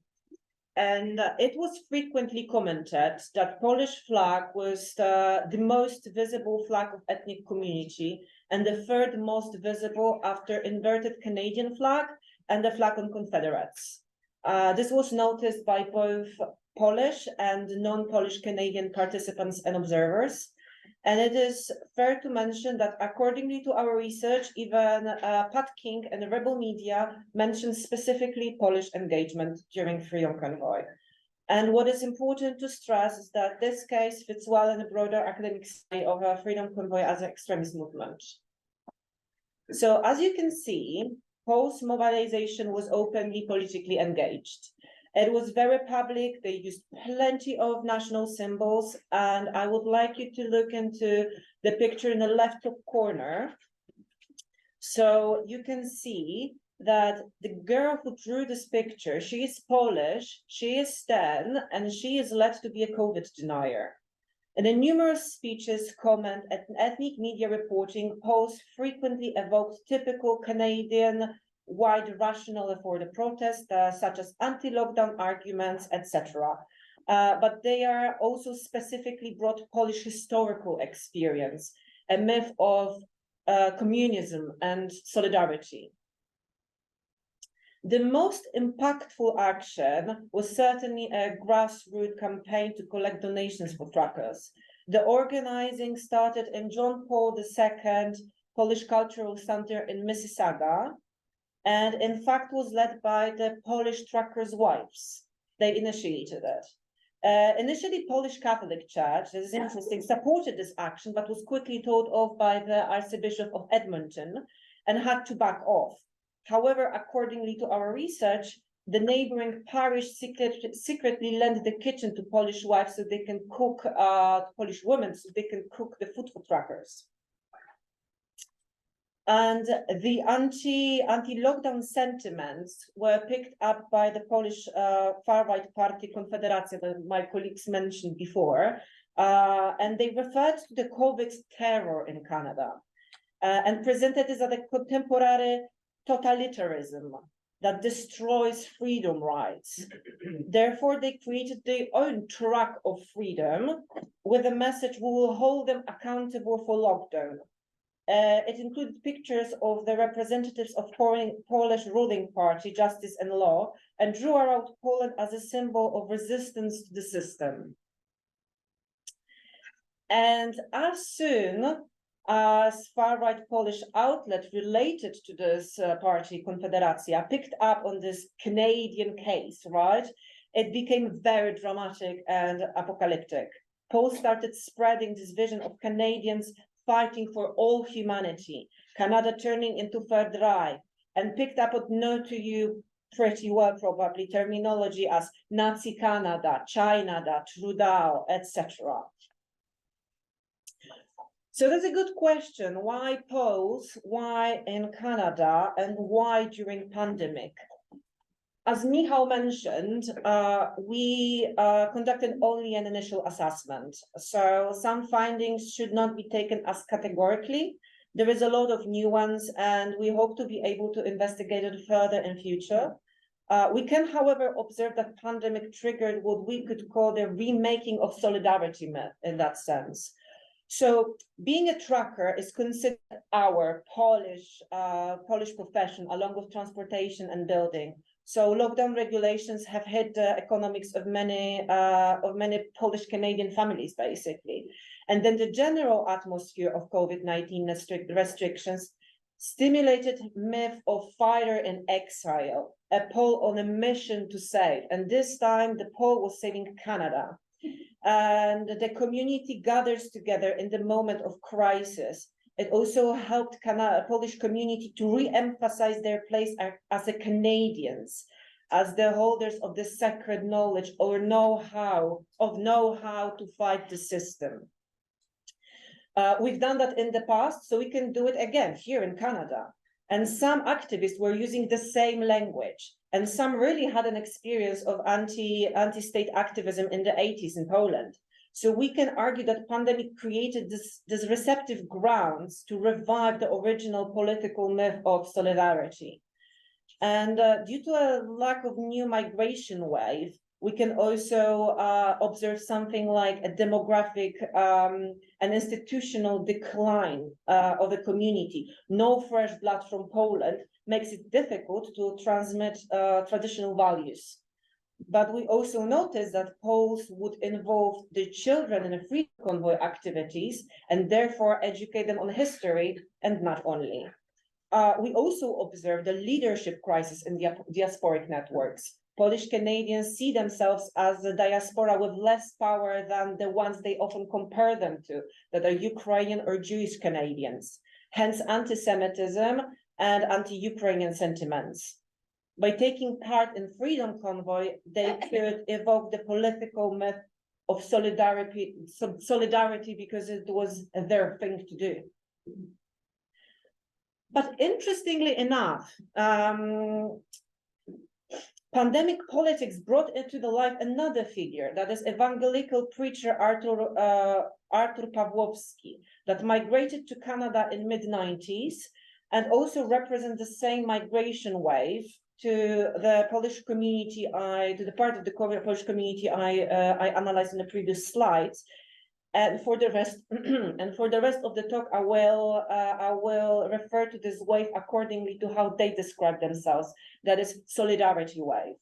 And it was frequently commented that Polish flag was the most visible flag of ethnic community and the third most visible after inverted Canadian flag and the flag on Confederates. This was noticed by both Polish and non-Polish Canadian participants and observers. And it is fair to mention that accordingly to our research, even Pat King and the Rebel Media mentioned specifically Polish engagement during Freedom Convoy. And what is important to stress is that this case fits well in the broader academic study of a Freedom Convoy as an extremist movement. So as you can see, Poles mobilization was openly politically engaged. It was very public, they used plenty of national symbols, and I would like you to look into the picture in the left top corner. So you can see that the girl who drew this picture, she is Polish, she is 10, and she is led to be a COVID denier. In the numerous speeches, comment, and ethnic media reporting, Poles frequently evoked typical Canadian wide rationale for the protest, such as anti-lockdown arguments, etc. But they are also specifically brought Polish historical experience, a myth of communism and solidarity. The most impactful action was certainly a grassroots campaign to collect donations for truckers. The organizing started in John Paul II Polish Cultural Center in Mississauga, and in fact was led by the Polish truckers' wives. They initiated it. Initially, Polish Catholic Church, this is interesting, supported this action, but was quickly told off by the Archbishop of Edmonton and had to back off. However, accordingly to our research, the neighboring parish secretly lent the kitchen to Polish wives so they can cook, Polish women, so they can cook the food for truckers. And the anti-lockdown sentiments were picked up by the Polish far-right party Confederacja that my colleagues mentioned before, and they referred to the COVID terror in Canada and presented it as a contemporary totalitarianism that destroys freedom rights. Therefore, they created their own track of freedom with a message: we will hold them accountable for lockdown. It included pictures of the representatives of Polish ruling party, Justice and Law, and drew out Poland as a symbol of resistance to the system. And as soon as far-right Polish outlet related to this party, Confederacja, picked up on this Canadian case, right, it became very dramatic and apocalyptic. Poles started spreading this vision of Canadians fighting for all humanity, Canada turning into Third Reich, and picked up on know to you pretty well probably terminology as Nazi Canada, China, Trudeau, etc. So that's a good question. Why Poles? Why in Canada? And why during pandemic? As Michał mentioned, we conducted only an initial assessment. So some findings should not be taken as categorically. There is a lot of nuance, and we hope to be able to investigate it further in future. We can, however, observe that pandemic triggered what we could call the remaking of solidarity myth in that sense. So being a trucker is considered our Polish profession, along with transportation and building. So lockdown regulations have hit the economics of many Polish Canadian families, basically. And then the general atmosphere of COVID-19 restrictions stimulated myth of fighter in exile, a Pole on a mission to save. And this time the Pole was saving Canada. And the community gathers together in the moment of crisis. It also helped Polish community to re-emphasize their place as a Canadians, as the holders of the sacred knowledge or know-how to fight the system. We've done that in the past, so we can do it again here in Canada. And some activists were using the same language. And some really had an experience of anti-state activism in the 80s in Poland. So we can argue that pandemic created this receptive grounds to revive the original political myth of solidarity. And due to a lack of new migration wave, we can also observe something like a demographic and institutional decline of the community. No fresh blood from Poland makes it difficult to transmit traditional values. But we also notice that Poles would involve the children in the freedom convoy activities and therefore educate them on history and not only. We also observe the leadership crisis in the diasporic networks. Polish Canadians see themselves as a diaspora with less power than the ones they often compare them to, that are Ukrainian or Jewish Canadians. Hence anti-Semitism and anti-Ukrainian sentiments. By taking part in Freedom Convoy, they could evoke the political myth of solidarity because it was their thing to do. But interestingly enough, pandemic politics brought into the light another figure, that is evangelical preacher Artur Pawłowski, that migrated to Canada in mid-90s and also represent the same migration wave to the Polish community, to the part of the Polish community I analyzed in the previous slides. And for the rest, of the talk, I will refer to this wave accordingly to how they describe themselves. That is solidarity wave.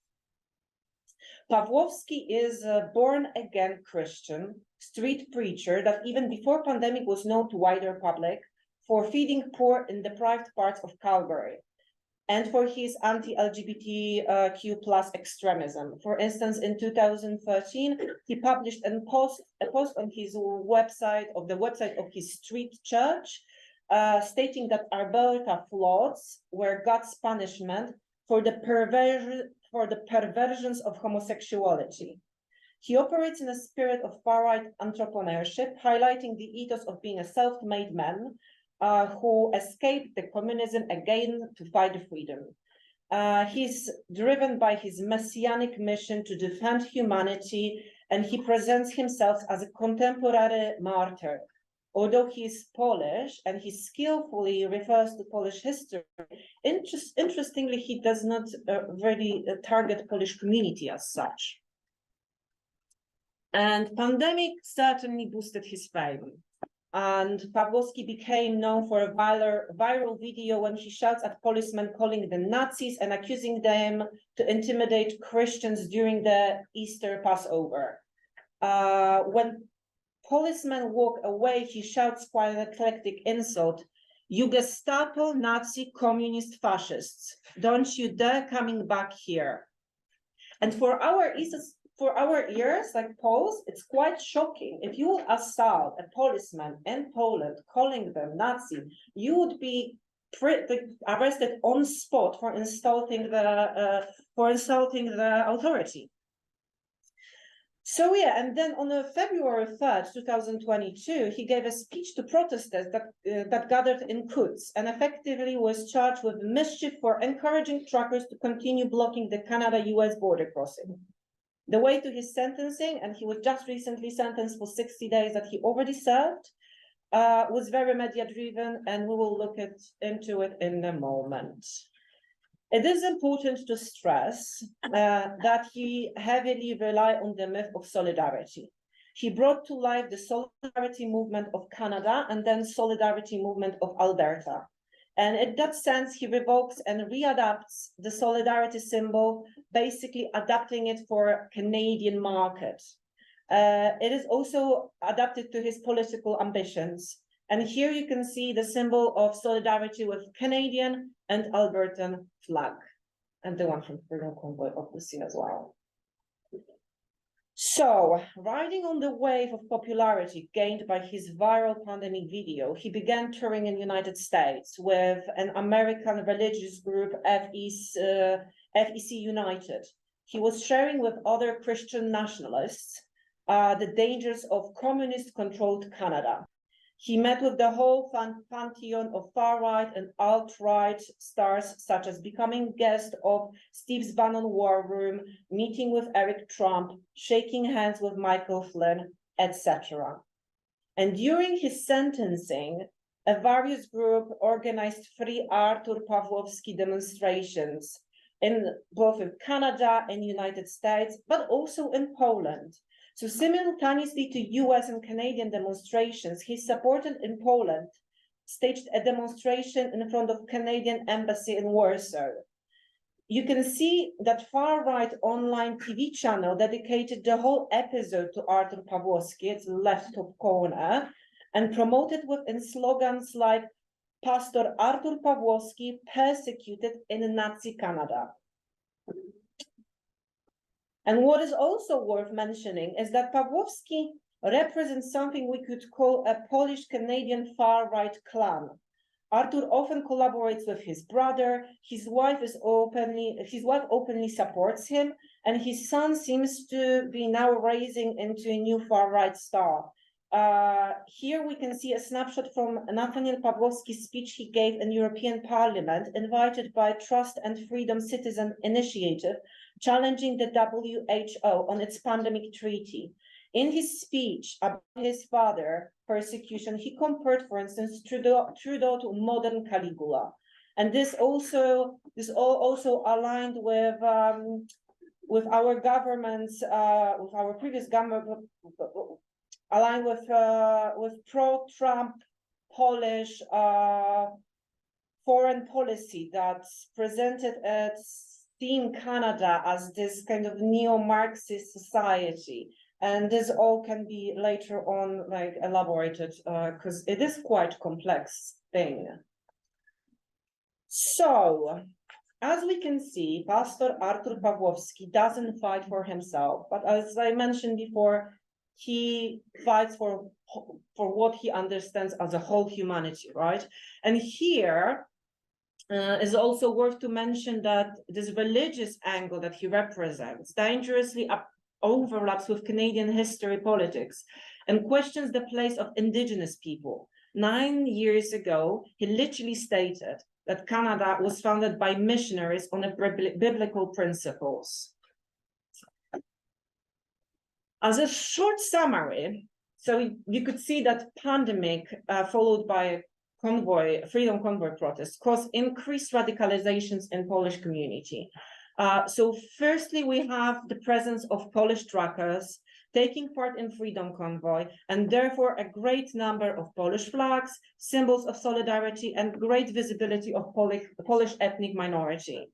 Pawłowski is a born-again Christian street preacher that even before pandemic was known to wider public for feeding poor in deprived parts of Calgary, and for his anti-LGBTQ plus extremism. For instance, in 2013, he published a post on his website, of his street church, stating that Alberta floods were God's punishment for the perversions of homosexuality. He operates in a spirit of far-right entrepreneurship, highlighting the ethos of being a self-made man, who escaped the communism again to fight freedom. He's driven by his messianic mission to defend humanity, and he presents himself as a contemporary martyr. Although he is Polish and he skillfully refers to Polish history, interestingly, he does not really target Polish community as such. And pandemic certainly boosted his fame. And Pawłowski became known for a viral video when he shouts at policemen calling them Nazis and accusing them to intimidate Christians during the Easter Passover. When policemen walk away, he shouts quite an eclectic insult: "You Gestapo, Nazi, communist, fascists, don't you dare coming back here." And for our ears, like Poles, it's quite shocking. If you would assault a policeman in Poland, calling them Nazi, you would be arrested on spot for insulting the authority. So yeah, and then on February 3rd, 2022, he gave a speech to protesters that gathered in Kutz and effectively was charged with mischief for encouraging truckers to continue blocking the Canada-US border crossing. The way to his sentencing, and he was just recently sentenced for 60 days that he already served, was very media-driven, and we will look into it in a moment. It is important to stress that he heavily relied on the myth of solidarity. He brought to life the solidarity movement of Canada and then solidarity movement of Alberta. And in that sense, he revokes and readapts the solidarity symbol, basically adapting it for Canadian market. It is also adapted to his political ambitions. And here you can see the symbol of solidarity with Canadian and Albertan flag, and the one from Freedom Convoy, obviously, as well. So, riding on the wave of popularity gained by his viral pandemic video, he began touring in the United States with an American religious group, FEC United. He was sharing with other Christian nationalists the dangers of communist-controlled Canada. He met with the whole pantheon of far-right and alt-right stars, such as becoming guest of Steve Bannon War Room, meeting with Eric Trump, shaking hands with Michael Flynn, etc. And during his sentencing, a various group organized free Artur Pawłowski demonstrations in both in Canada and United States, but also in Poland. So simultaneously to US and Canadian demonstrations, he supported in Poland, staged a demonstration in front of Canadian embassy in Warsaw. You can see that far-right online TV channel dedicated the whole episode to Artur Pawłowski, it's left top corner, and promoted within slogans like Pastor Artur Pawłowski persecuted in Nazi Canada. And what is also worth mentioning is that Pawłowski represents something we could call a Polish-Canadian far-right clan. Artur often collaborates with his brother, his wife openly supports him, and his son seems to be now raising into a new far-right star. Here we can see a snapshot from Nathaniel Pawłowski's speech he gave in European Parliament, invited by Trust and Freedom Citizen Initiative, challenging the WHO on its pandemic treaty. In his speech about his father persecution, he compared, for instance, Trudeau to modern Caligula. And this also aligned with our government's, with our previous government, aligned with pro-Trump Polish foreign policy that's presented as seeing Canada as this kind of neo-Marxist society. And this all can be later on elaborated because it is quite complex thing. So, as we can see, Pastor Artur Pawłowski doesn't fight for himself, but as I mentioned before, he fights for what he understands as a whole humanity, right? And here is also worth to mention that this religious angle that he represents dangerously overlaps with Canadian history politics and questions the place of Indigenous people. 9 years ago, he literally stated that Canada was founded by missionaries on biblical principles. As a short summary, so you could see that pandemic followed by freedom convoy protests caused increased radicalizations in Polish community. So firstly, we have the presence of Polish truckers taking part in freedom convoy, and therefore a great number of Polish flags, symbols of solidarity, and great visibility of Polish ethnic minority.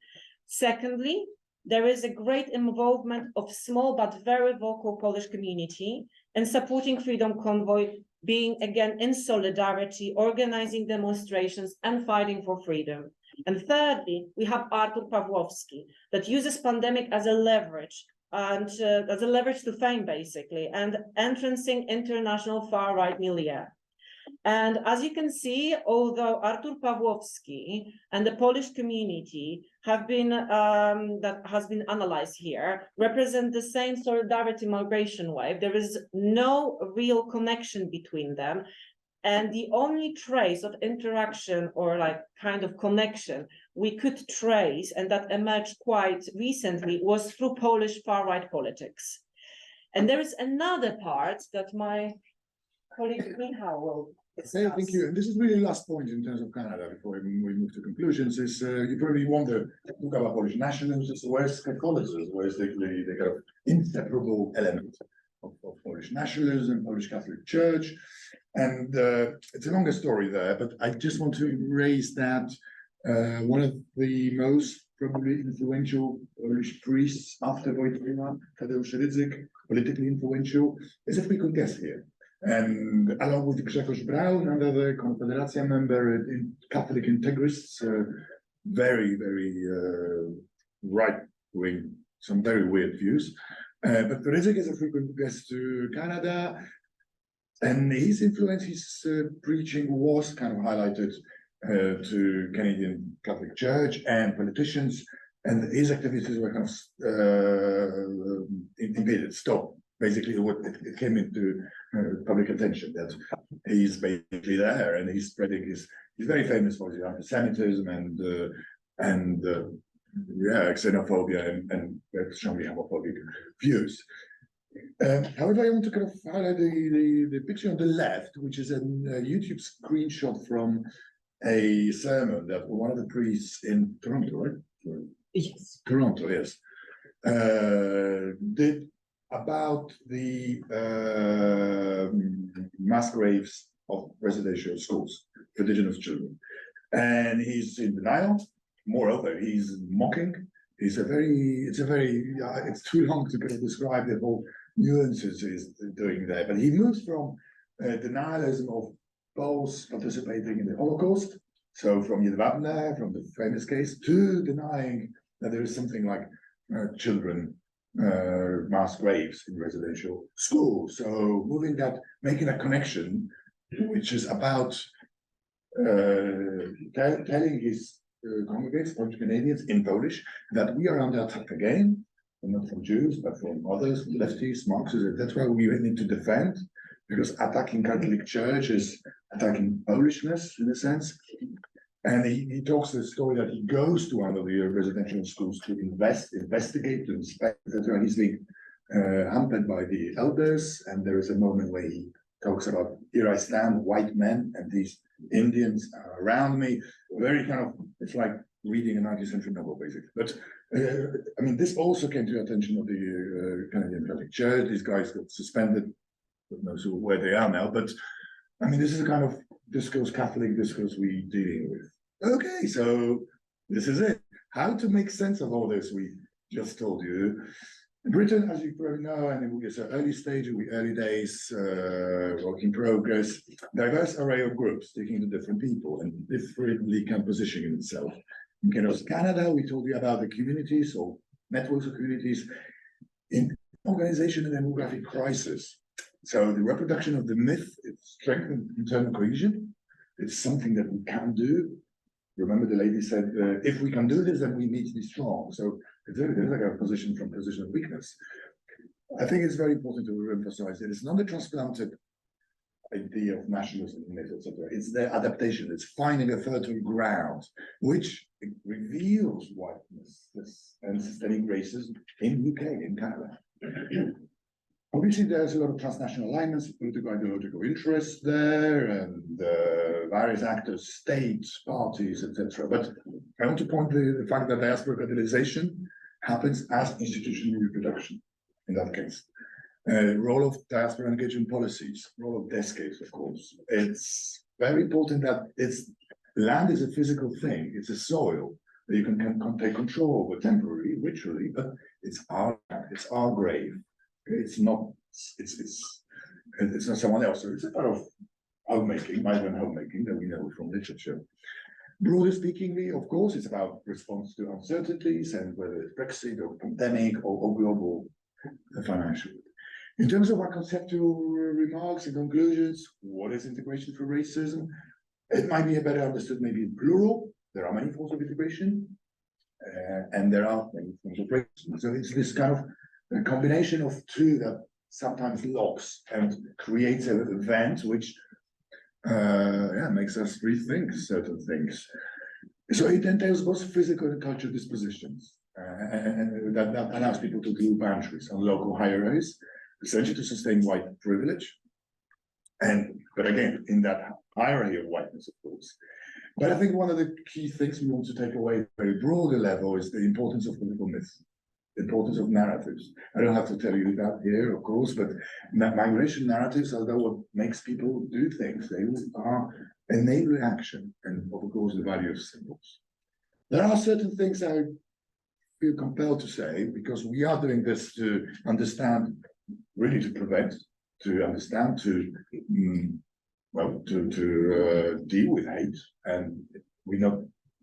Secondly, there is a great involvement of small but very vocal Polish community in supporting freedom convoy, being again in solidarity, organizing demonstrations and fighting for freedom. And thirdly, we have Artur Pawłowski that uses pandemic as a leverage and as a leverage to fame, basically, and entrancing international far-right milieu. And as you can see, although Artur Pawłowski and the Polish community have been that has been analyzed here represent the same solidarity migration wave, there is no real connection between them. And the only trace of interaction or kind of connection we could trace, and that emerged quite recently, was through Polish far-right politics. And there is another part that my colleague Michał will discuss. Okay, thank you. And this is really the last point in terms of Canada before we move to conclusions. Is you probably wonder, talk about Polish nationalism, where's Catholicism, where's the kind of inseparable element of Polish nationalism, Polish Catholic Church. And it's a longer story there, but I just want to raise that one of the most probably influential Polish priests after Wojtyła, Tadeusz Rydzyk, politically influential, is if we could guess here. And along with Grzegorz Braun, another Confederacja member, Catholic integrists, very, very right-wing, some very weird views. But Rydzyk is a frequent guest to Canada, and his influence, his preaching was kind of highlighted to Canadian Catholic Church and politicians, and his activities were kind of impeded, stopped. Basically, what it came into public attention that he's basically there and he's spreading he's very famous for his anti-Semitism and xenophobia and strongly homophobic views. However, I want to kind of highlight the picture on the left, which is a YouTube screenshot from a sermon that one of the priests in Toronto, right? Yes. Toronto, yes, did about the mass graves of residential schools for indigenous children. And he's in denial. Moreover, he's mocking. It's too long to kind of describe the whole nuances he's doing there. But he moves from denialism of both participating in the Holocaust, so from Jedwabne, from the famous case, to denying that there is something like children mass graves in residential schools. So making that connection, which is about telling his congregates, Polish Canadians in Polish, that we are under attack again, and not from Jews, but from others, lefties, Marxists. That's why we need to defend, because attacking Catholic Church is attacking Polishness in a sense. And he talks the story that he goes to one of the residential schools to investigate, to inspect, etc. He's being hampered by the elders, and there is a moment where he talks about, here I stand, white men, and these Indians are around me. Very kind of, it's like reading a 19th century novel, basically. But I mean, this also came to the attention of the Canadian Catholic Church. These guys got suspended, who knows where they are now. But I mean, this is a kind of discourse, Catholic discourse we're dealing with. Okay, so this is it. How to make sense of all this we just told you. Britain, as you probably know, and it's an early stage, early days, work in progress, diverse array of groups taking to different people and differently can position itself. In Canada, we told you about the communities or networks of communities in organization and demographic crisis. So the reproduction of the myth, it's strengthened internal cohesion. It's something that we can do. Remember, the lady said, if we can do this, then we need to be strong. So it's like a position of weakness. I think it's very important to emphasize that it's not a transplanted idea of nationalism, etc. It's their adaptation. It's finding a fertile ground, which reveals whiteness and systemic racism in UK, in Canada. Obviously, there's a lot of transnational alignments, political ideological interests there, and various actors, states, parties, etc. But I want to point to the fact that diaspora catalyzation happens as institutional reproduction in that case. Role of diaspora engagement policies, role of descaves, of course. It's very important that land is a physical thing, it's a soil that you can take control over temporarily, ritually, but it's our land, it's our grave. It's not someone else. So it's a part of homemaking, migrant homemaking that we know from literature. Broader speakingly, of course, it's about response to uncertainties and whether it's Brexit or pandemic or global financial. In terms of our conceptual remarks and conclusions, what is integration for racism? It might be better understood maybe in plural. There are many forms of integration, and there are many forms of racism. So it's this kind of a combination of two that sometimes locks and creates an event which makes us rethink certain things. So it entails both physical and cultural dispositions, and that allows people to do boundaries on local hierarchies, essentially to sustain white privilege. But again, in that hierarchy of whiteness, of course. But I think one of the key things we want to take away at a very broader level is the importance of political myth. The importance of narratives. I don't have to tell you that here, of course, but migration narratives are what makes people do things. They are enabling action, and of course, the value of symbols. There are certain things I feel compelled to say, because we are doing this to understand, really to prevent, to understand, to deal with hate, and we're not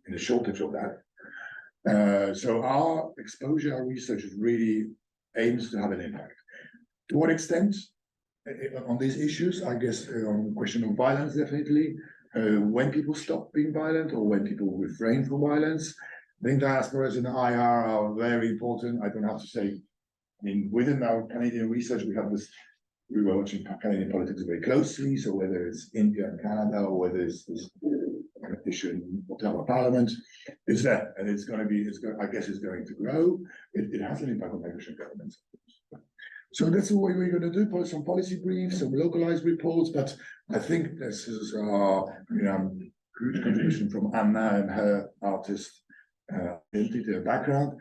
in a shortage of that. So our exposure, our research really aims to have an impact. To what extent on these issues? I guess on the question of violence, definitely. When people stop being violent or when people refrain from violence. I think diasporas in IR are very important. I don't have to say, I mean, within our Canadian research, we have this we were watching Canadian politics very closely. So whether it's India and Canada, or whether it's this issue in whatever parliament, it's there, and it's going to be. I guess it's going to grow. It has an impact on migration governments. So that's what we're going to do. Put some policy briefs, some localized reports. But I think this is huge contribution from Anna and her artist identity, her background.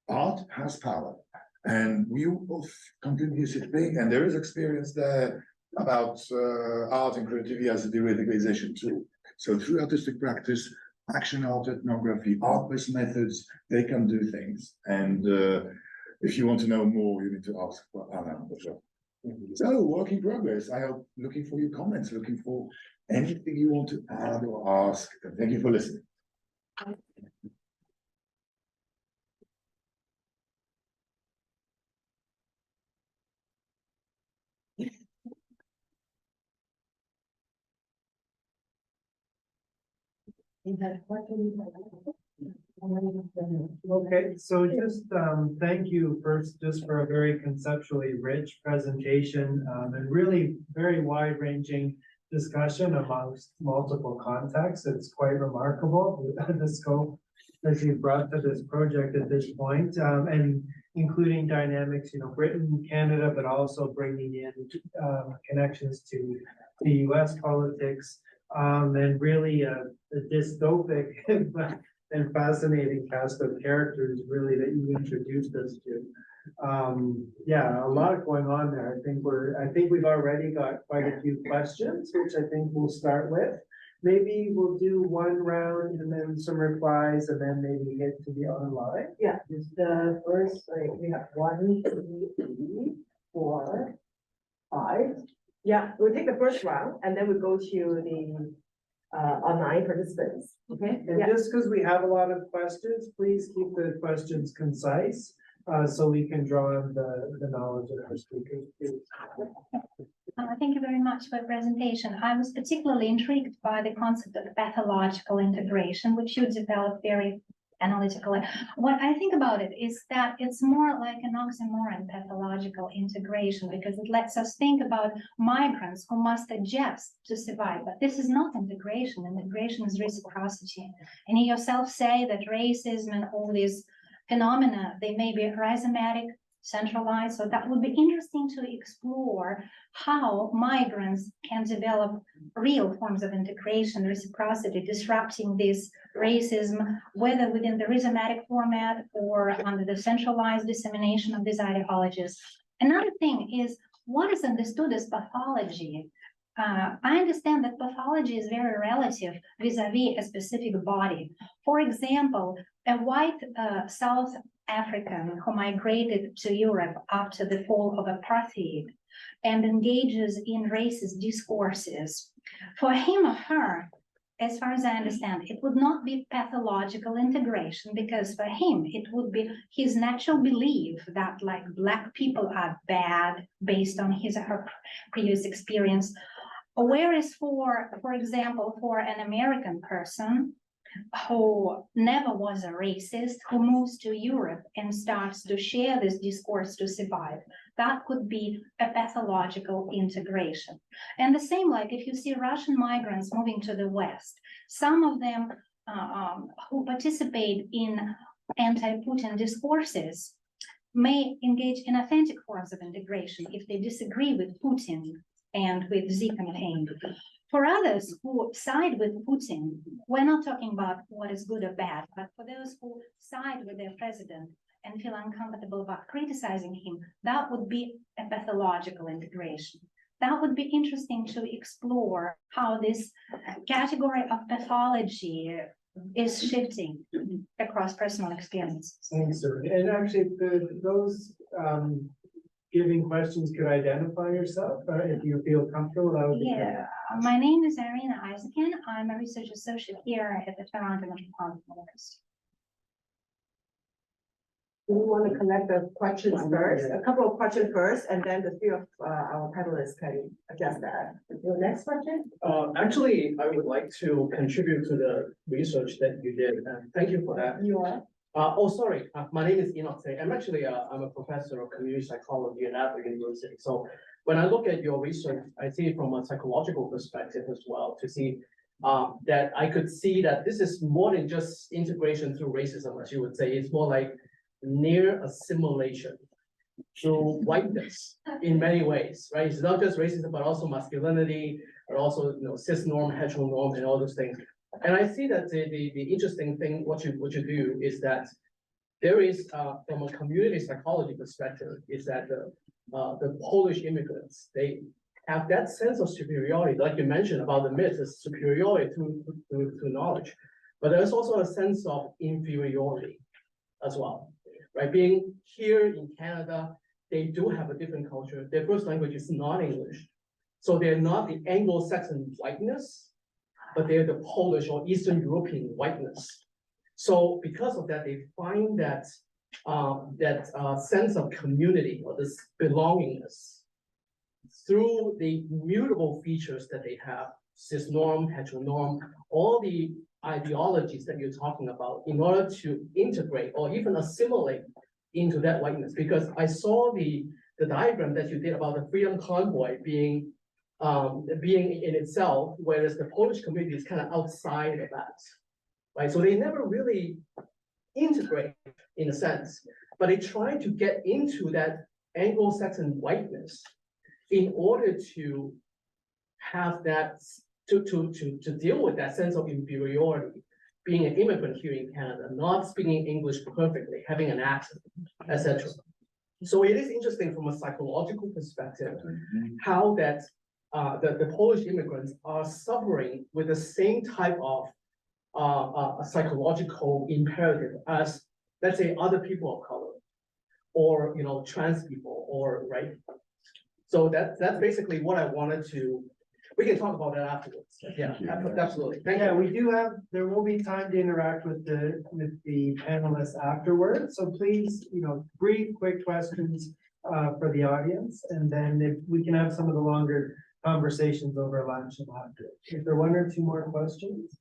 Art has power. And we both continuously think, and there is experience there about art and creativity as a de-radicalization tool. So through artistic practice, action art, ethnography, art-based methods, they can do things. And if you want to know more, you need to ask for Anna. So work in progress. I am looking for your comments, looking for anything you want to add or ask. Thank you for listening. Okay, so just thank you first just for a very conceptually rich presentation and really very wide-ranging discussion amongst multiple contexts. It's quite remarkable, the scope that you brought to this project at this point, and including dynamics, Britain, Canada, but also bringing in connections to the US politics, and really a dystopic and fascinating cast of characters really that you introduced us to. Yeah, a lot going on there. I think we've already got quite a few questions, which I think we'll start with. Maybe we'll do one round and then some replies, and then maybe get to the online. Yeah, it's the first, we have 1, 2, 3, 4, 5. Yeah, we'll take the first round and then we'll go to the online participants. Okay. And just because we have a lot of questions, please keep the questions concise, so we can draw on the knowledge of our speakers. Thank you very much for the presentation. I was particularly intrigued by the concept of pathological integration, which you developed very analytically. What I think about it is that it's more like an oxymoron, pathological integration, because it lets us think about migrants who must adjust to survive. But this is not integration. Integration is reciprocity. And you yourself say that racism and all these phenomena, they may be rhizomatic, centralized. So that would be interesting to explore how migrants can develop real forms of integration, reciprocity, disrupting this racism, whether within the rhizomatic format or under the centralized dissemination of these ideologies. Another thing is what is understood as pathology. I understand that pathology is very relative vis-a-vis a specific body. For example, a white South African who migrated to Europe after the fall of apartheid and engages in racist discourses, for him or her, as far as I understand, it would not be pathological integration, because for him, it would be his natural belief that like Black people are bad based on his or her previous experience. Whereas for example, for an American person who never was a racist, who moves to Europe and starts to share this discourse to survive, that could be a pathological integration. And the same, like if you see Russian migrants moving to the West, some of them who participate in anti-Putin discourses may engage in authentic forms of integration if they disagree with Putin and with Z campaign. For others who side with Putin, we're not talking about what is good or bad, but for those who side with their president and feel uncomfortable about criticizing him, that would be a pathological integration. That would be interesting to explore how this category of pathology is shifting across personal experience. Thanks, sir. And actually, those giving questions could identify yourself if you feel comfortable. That would be great. My name is Irina Isaacin. I'm a research associate here at the Toronto Metropolitan University. Do we want to collect the questions first, a couple of questions first, and then the three of our panelists can address that. Your next question? Actually, I would like to contribute to the research that you did. Thank you for that. You are? Sorry. My name is Enoch. I'm actually I'm a professor of community psychology at Apple University. So when I look at your research, I see it from a psychological perspective as well, to see that I could see that this is more than just integration through racism, as you would say. It's more like near assimilation through whiteness in many ways, right? It's not just racism, but also masculinity, but also, you know, cis norm, hetero norm, and all those things. And I see that the interesting thing, what you do is that there is, from a community psychology perspective, is that the Polish immigrants, they have that sense of superiority, like you mentioned about the myth, is superiority to knowledge. But there's also a sense of inferiority as well, right? Being here in Canada, they do have a different culture. Their first language is not English. So they're not the Anglo-Saxon whiteness, but they're the Polish or Eastern European whiteness. So because of that, they find that sense of community or this belongingness through the mutable features that they have, cis norm, hetero norm, all the ideologies that you're talking about in order to integrate or even assimilate into that whiteness. Because I saw the diagram that you did about the Freedom Convoy being in itself, whereas the Polish community is kind of outside of that, right? So they never really integrate in a sense, but they try to get into that Anglo-Saxon whiteness in order to have that, to deal with that sense of inferiority, being an immigrant here in Canada, not speaking English perfectly, having an accent, etc. So it is interesting from a psychological perspective, how that the Polish immigrants are suffering with the same type of psychological imperative as, let's say, other people of color, or, you know, trans people, or, right? So that's basically what I wanted to, we can talk about that afterwards. Yeah, absolutely. Thank Yeah, you. we do have, there will be time to interact with the panelists afterwards. So please, you know, brief, quick questions for the audience, and then if we can have some of the longer conversations over lunch and after. Is there one or two more questions?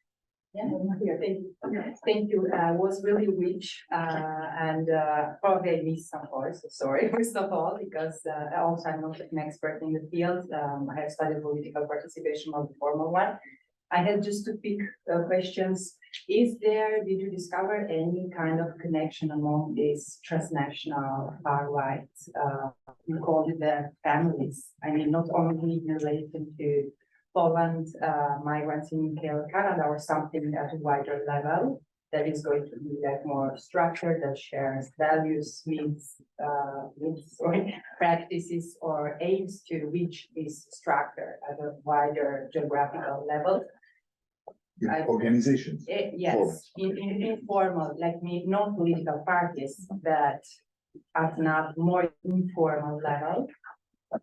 Yeah, thank you. Was really rich and probably I missed some parts. So sorry, first of all, because also I'm not an expert in the field. I have studied political participation, not the formal one. I had just two quick questions. Did you discover any kind of connection among these transnational far right, you called it the families? I mean, not only related to Poland, migrants in Canada, or something at a wider level that is going to be like more structured, that shares values, myths, practices, or aims to reach this structure at a wider geographical level. Organizations. Yes, in informal, like not political parties, but at a more informal level.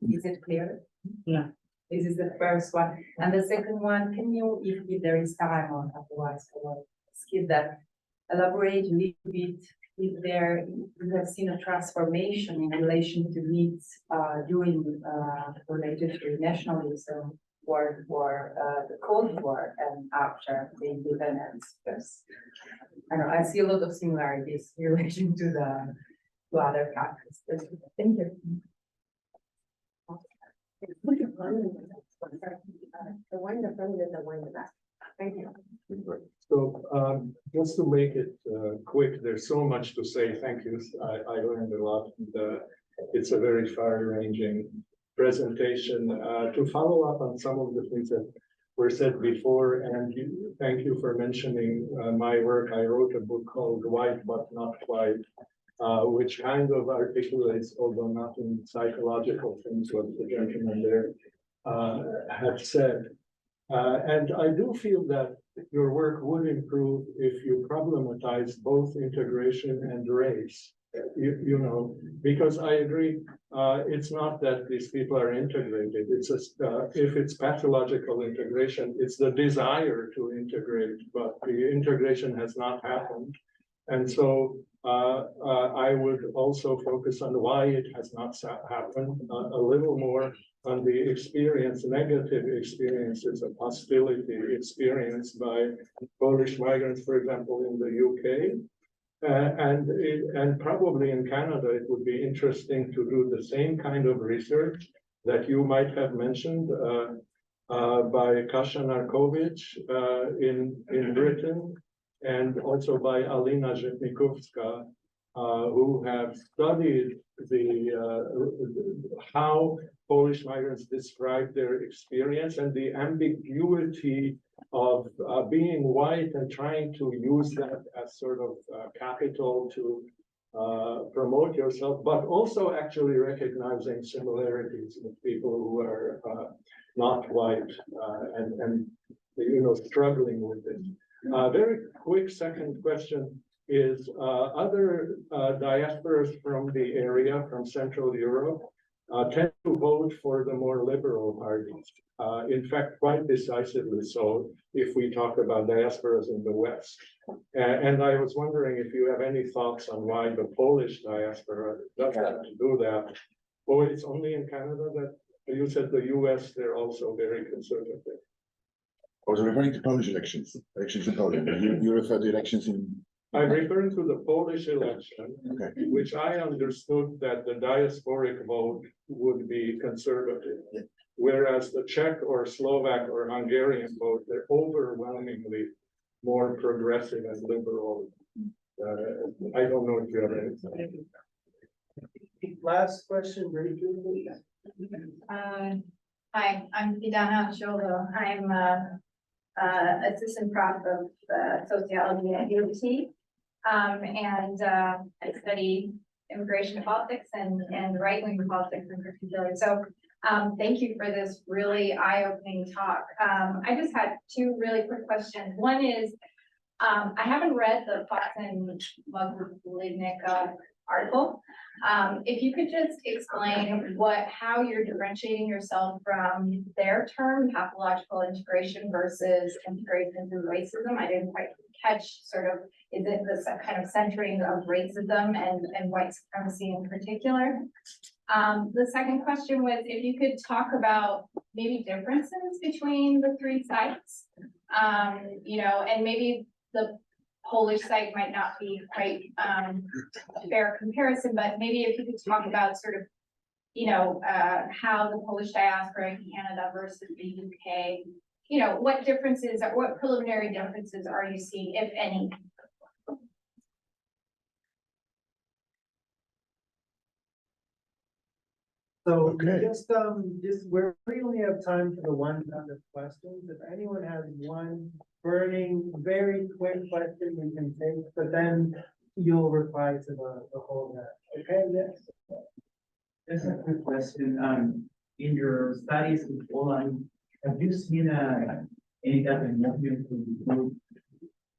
Is it clear? Yeah. This is the first one. And the second one, can you, if there is time on, otherwise I will skip that, elaborate a little bit if you have seen a transformation in relation to needs related to nationalism or the Cold War and after the independence? Because I know I see a lot of similarities in relation to other countries. Thank you. The one in the front and the one in the back. Thank you. So just to make it quick, there's so much to say. Thank you. I learned a lot. And, it's a very far-ranging presentation. To follow up on some of the things that were said before, and thank you for mentioning my work. I wrote a book called White But Not White, which kind of articulates, although not in psychological things, what the gentleman there had said. And I do feel that your work would improve if you problematize both integration and race. You know, because I agree, it's not that these people are integrated. It's if it's pathological integration, it's the desire to integrate, but the integration has not happened. And so I would also focus on why it has not happened, a little more on the experience, negative experiences of hostility experienced by Polish migrants, for example, in the UK. And probably in Canada, it would be interesting to do the same kind of research that you might have mentioned by Kasia Narkowicz in Britain, and also by Alina Zhitnikowska, who have studied how Polish migrants describe their experience and the ambiguity of being white and trying to use that as sort of capital to promote yourself, but also actually recognizing similarities with people who are not white and struggling with it. Very quick second question is other diasporas from the area, from Central Europe, tend to vote for the more liberal parties. In fact, quite decisively so, if we talk about diasporas in the West. And I was wondering if you have any thoughts on why the Polish diaspora doesn't do that. Or it's only in Canada that you said the US, they're also very conservative. I was referring to Polish elections in Poland. You referred to elections in. I'm referring to the Polish election, Okay. which I understood that the diasporic vote would be conservative. Whereas the Czech or Slovak or Hungarian vote, they're overwhelmingly more progressive and liberal. I don't know if you have anything. Last question, briefly, please. Hi, I'm Vidana Jolo. I'm assistant prof of sociology at UT. And I study immigration politics and right-wing politics in particular. So thank you for this really eye-opening talk. I just had two really quick questions. One is, I haven't read the Fox and Mugulivnik article. If you could just explain how you're differentiating yourself from their term, pathological integration versus integration through racism. I didn't quite catch sort of, is it this kind of centering of racism and white supremacy in particular? The second question was if you could talk about maybe differences between the three sites, and maybe the Polish site might not be quite a fair comparison, but maybe if you could talk about sort of, how the Polish diaspora in Canada versus the UK, what differences, or what preliminary differences are you seeing, if any? So Okay. just we only have time for the one round of questions. If anyone has one burning, very quick question, we can take, but then you'll reply to the whole net. Okay, yes. Just a quick question. In your studies with Poland, have you seen any type of movement to include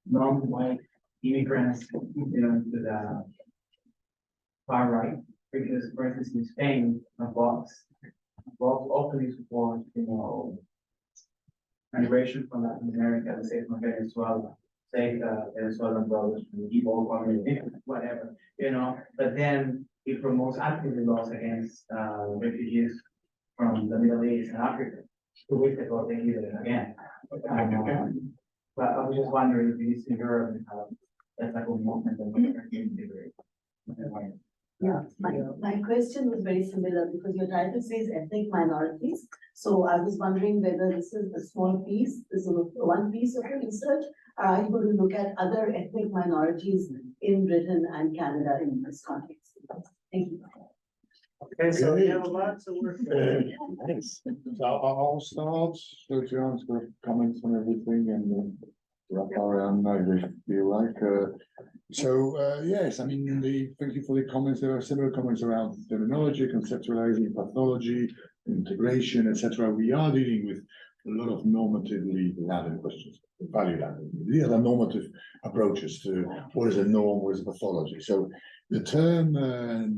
non-white immigrants, to the far right? Because, for instance, in Spain, Vox openly support, migration from Latin America, let's say from Venezuela, say Venezuelan brothers from the Igbo community, whatever, but then it promotes actively laws against refugees from the Middle East and Africa. 2 weeks ago, they did it again. But I was just wondering if you see Europe that's like a movement that we can integrate. Yeah, my question was very similar because your title says ethnic minorities. So I was wondering whether this is a small piece, this is one piece of your research. Are you going to look at other ethnic minorities in Britain and Canada in this context? Thank you. Okay, so we have lots of work. Thanks. So I'll start, so John's got comments on everything and Rafał around if you like. Yes, I mean, thank you for the comments. There are similar comments around terminology, conceptualizing pathology, integration, etc. We are dealing with a lot of normatively laden questions, value laden. These are normative approaches to what is a norm, what is a pathology. So the term,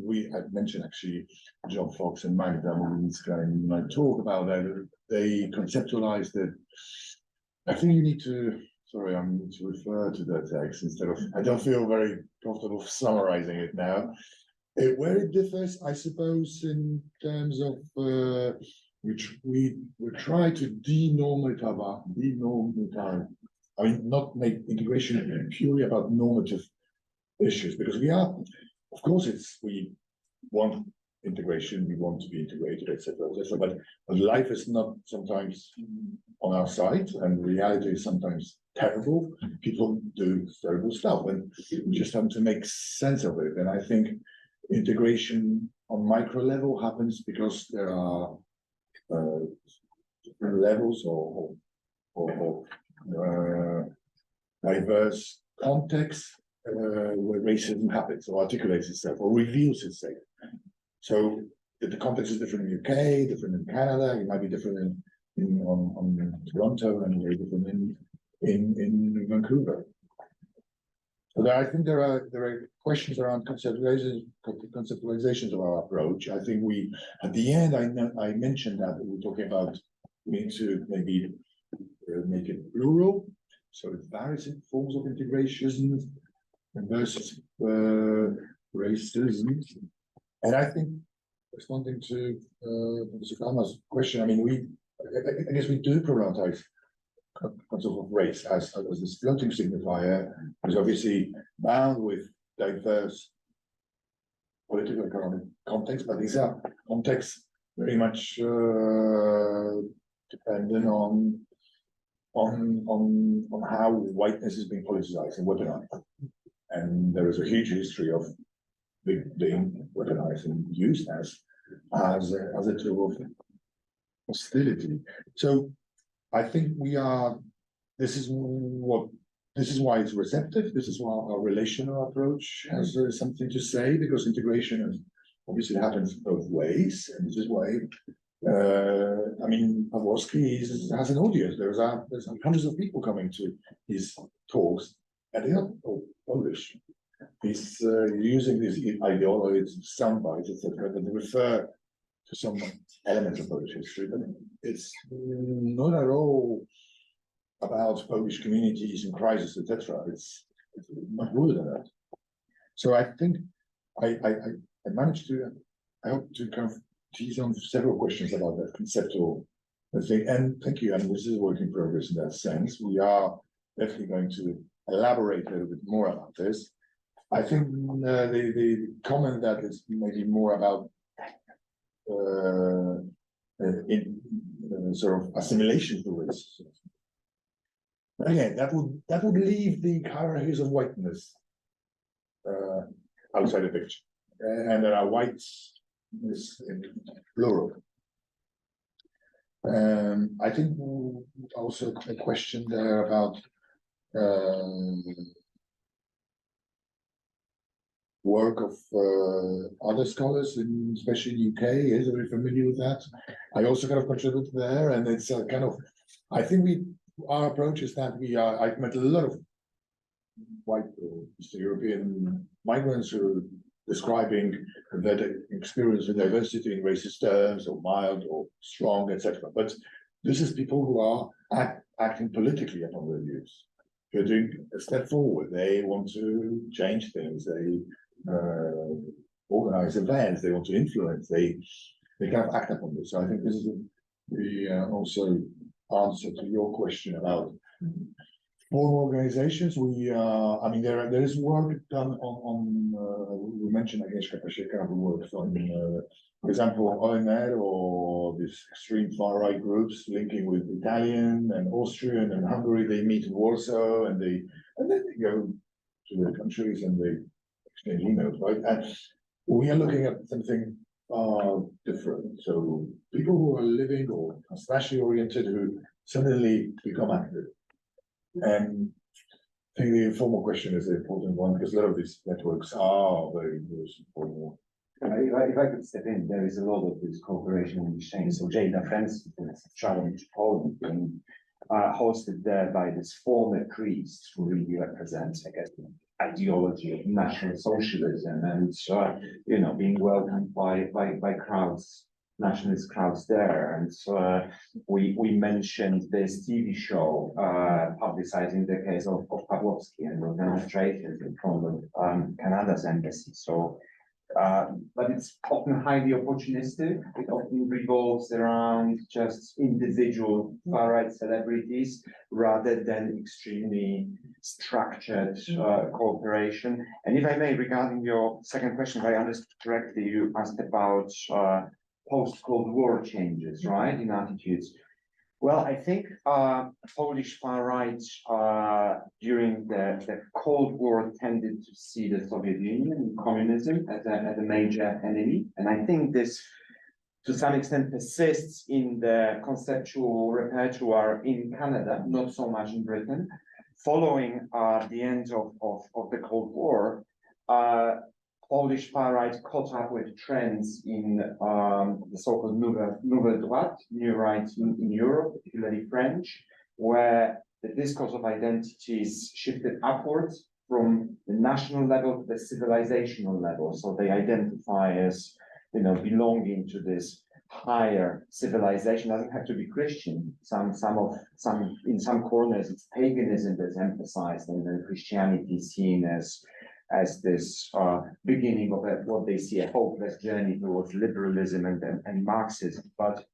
we had mentioned actually, John Fox and Magda Molinska in my talk about that, they conceptualized that. I think you need to. Sorry, I need to refer to the text instead of, I don't feel very comfortable summarizing it now. Where it differs, I suppose, in terms of which we try to denormatize, I mean, not make integration purely about normative issues, because we are, of course, we want integration, we want to be integrated, etc., etc. But life is not sometimes on our side, and reality is sometimes terrible. People do terrible stuff, and we just have to make sense of it. And I think integration on micro level happens because there are different levels or diverse contexts where racism happens or articulates itself or reveals itself. So the context is different in UK, different in Canada, it might be different on Toronto, and very different in Vancouver. So I think there are questions around conceptualizations of our approach. I think at the end I mentioned that we're talking about we need to maybe make it plural, so it varies in forms of integration versus racism. And I think, responding to Professor Kalma's question, I mean, I guess we do problematize concept of race as this floating signifier, is obviously bound with diverse political economic context, but these are contexts very much dependent on how whiteness is being politicized and weaponized. And there is a huge history of being weaponized and used as a tool of hostility. So I think this is why it's receptive. This is why our relational approach has something to say, because integration obviously happens both ways, and this is why I mean, Soborski has an audience. There's hundreds of people coming to his talks, and they're not all Polish. He's using these ideologies, sound bites, etc., that refer to some elements of Polish history, but it's not at all about Polish communities in crisis, etc. It's much more than that. So I think I managed to, I hope to kind of tease on several questions about that conceptual thing. And thank you. I mean, this is a work in progress in that sense. We are definitely going to elaborate a little bit more about this. I think the comment that is maybe more about sort of assimilation to race. Again, that would leave the hierarchies of whiteness outside the picture, and there are whites in plural. I think also a question there about work of other scholars, especially in UK. Is very familiar with that. I also kind of contribute there, and it's kind of. I think our approach is that I've met a lot of white Eastern European migrants who are describing their experience with diversity in racist terms, or mild or strong, etc. But this is people who are acting politically upon their views. They're doing a step forward. They want to change things. They organize events. They want to influence. They kind of act upon this. So I think this is the also answer to your question about formal organizations. I mean, there is work done on we mentioned Agnieszka Pasieka, who works on, for example, ONR or these extreme far right groups linking with Italian and Austrian and Hungary. They meet in Warsaw, and then they go to their countries and they exchange emails, right? And we are looking at something different. So people who are living or are spatially oriented who suddenly become active. And I think the informal question is the important one, because a lot of these networks are very informal. If I could step in, there is a lot of this cooperation and exchange. So Jada Friends traveling to Poland, being hosted there by this former priest who really represents, I guess, ideology of National Socialism, and being welcomed by crowds, nationalist crowds there. And so we mentioned this TV show publicizing the case of Pawłowski and the demonstrations in front of Canada's embassy. So but it's often highly opportunistic. It often revolves around just individual far-right celebrities rather than extremely structured cooperation. And if I may, regarding your second question, if I understood correctly, you asked about post-Cold War changes, right, in attitudes. Well, I think Polish far right during the Cold War tended to see the Soviet Union and communism as a major enemy. And I think this to some extent persists in the conceptual repertoire in Canada, not so much in Britain. Following the end of the Cold War, Polish far right caught up with trends in the so-called nouvelle droite, new right in Europe, particularly French, where the discourse of identities shifted upwards from the national level to the civilizational level. So they identify as, you know, belonging to this higher civilization. Doesn't have to be Christian. In some corners it's paganism that's emphasized, and then Christianity is seen as this beginning of what they see a hopeless journey towards liberalism and Marxism, but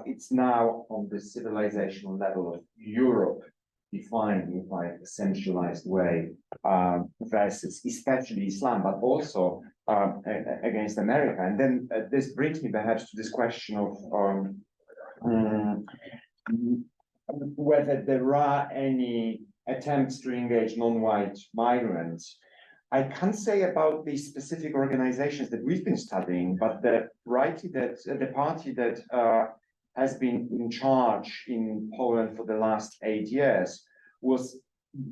it's now on the civilizational level of Europe defined in quite a centralized way versus especially Islam, but also against America. And then this brings me perhaps to this question of whether there are any attempts to engage non-white migrants. I can't say about the specific organizations that we've been studying, but the party that has been in charge in Poland for the last 8 years was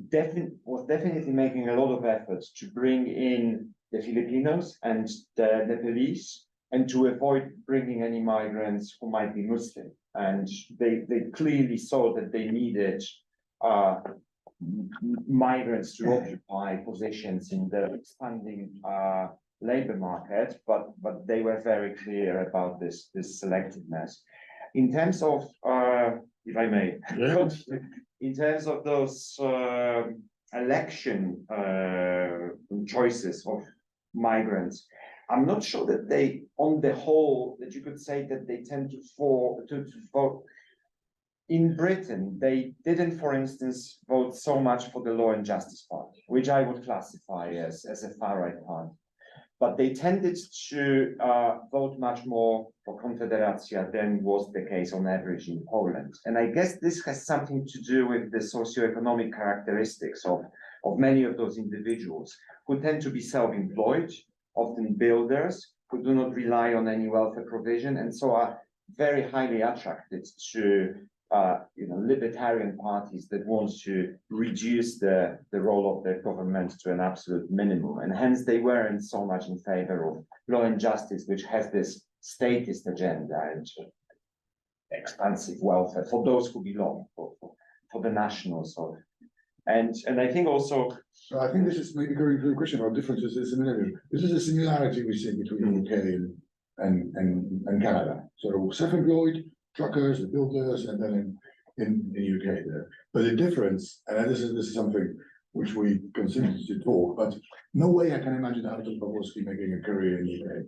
definitely making a lot of efforts to bring in the Filipinos and the Nepalese, and to avoid bringing any migrants who might be Muslim. And they clearly saw that they needed migrants to occupy positions in the expanding labor market, but they were very clear about this selectiveness. In terms of, if I may, in terms of those election choices of migrants, I'm not sure that they, on the whole, that you could say that they tend to vote. In Britain, they didn't, for instance, vote so much for the Law and Justice Party, which I would classify as a far-right party. But they tended to vote much more for Confederacja than was the case on average in Poland. And I guess this has something to do with the socioeconomic characteristics of many of those individuals who tend to be self-employed, often builders, who do not rely on any welfare provision, and so are very highly attracted to libertarian parties that want to reduce the role of the government to an absolute minimum. And hence they weren't so much in favor of Law and Justice, which has this statist agenda and expansive welfare for those who belong, for the nationals of. And I think also. So I think this is maybe going to the question about differences and similarities. This is a similarity we see between the UK and Canada. So self-employed, truckers, the builders, and then in the UK there. But the difference, and this is something which we continue to talk, but no way I can imagine Artur Soborski making a career in the UK.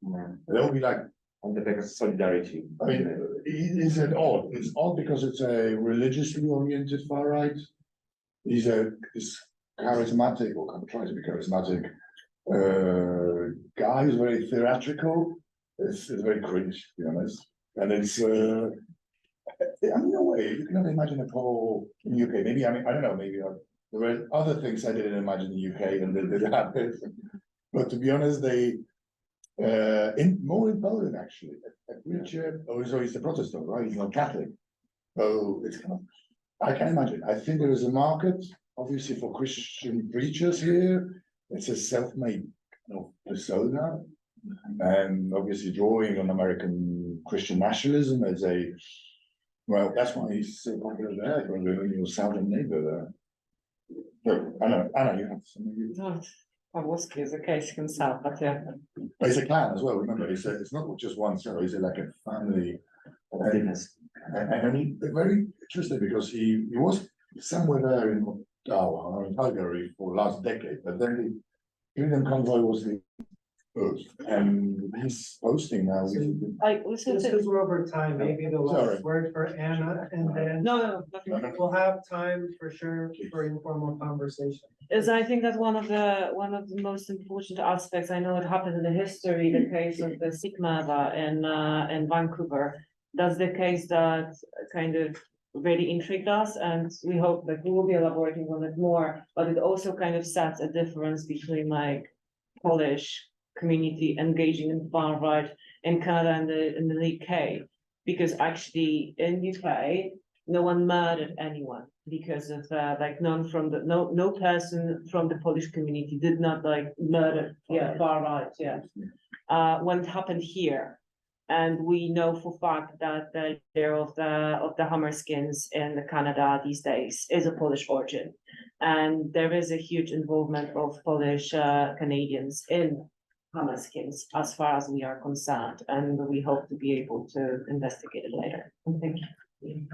Yeah. That would be like on the back of solidarity. I mean, is it odd? It's odd because it's a religiously oriented far right. He's charismatic, or can try to be charismatic guy who's very theatrical. It's very cringe, to be honest. And it's, no way, you cannot imagine a poll in the UK. Maybe, I don't know, maybe there were other things I didn't imagine in the UK than they did happen. But to be honest, they, more in Poland actually, a preacher, so he's a Protestant, right? He's not Catholic. So it's kind of, I can imagine. I think there is a market, obviously, for Christian preachers here. It's a self-made persona. And obviously drawing on American Christian nationalism as well, that's why he's so popular there, when your southern neighbor there. Anna, you have something. No, Soborski is a case himself, but yeah. But it's a clan as well, remember, it's not just one, so it's like a family. And he very interesting because he was somewhere there in Ottawa or in Calgary for the last decade, but then Julian Convoy was the first, and he's posting now. Just because we're over time, maybe the Sorry. last word for Anna, and then No, we'll have time for sure for informal conversation. is I think that one of the most important aspects, I know it happened in the history, the case of the Sigma in Vancouver. That's the case that kind of really intrigued us, and we hope that we will be elaborating on it more, but it also kind of sets a difference between like Polish community engaging in far right in Canada and the UK, because actually in UK, no one murdered anyone because of like no person from the Polish community did not like murder, far right, when it happened here. And we know for fact that the leader of the Hammerskins in Canada these days is a Polish origin. And there is a huge involvement of Polish Canadians in Hammerskins as far as we are concerned. And we hope to be able to investigate it later. Thank you.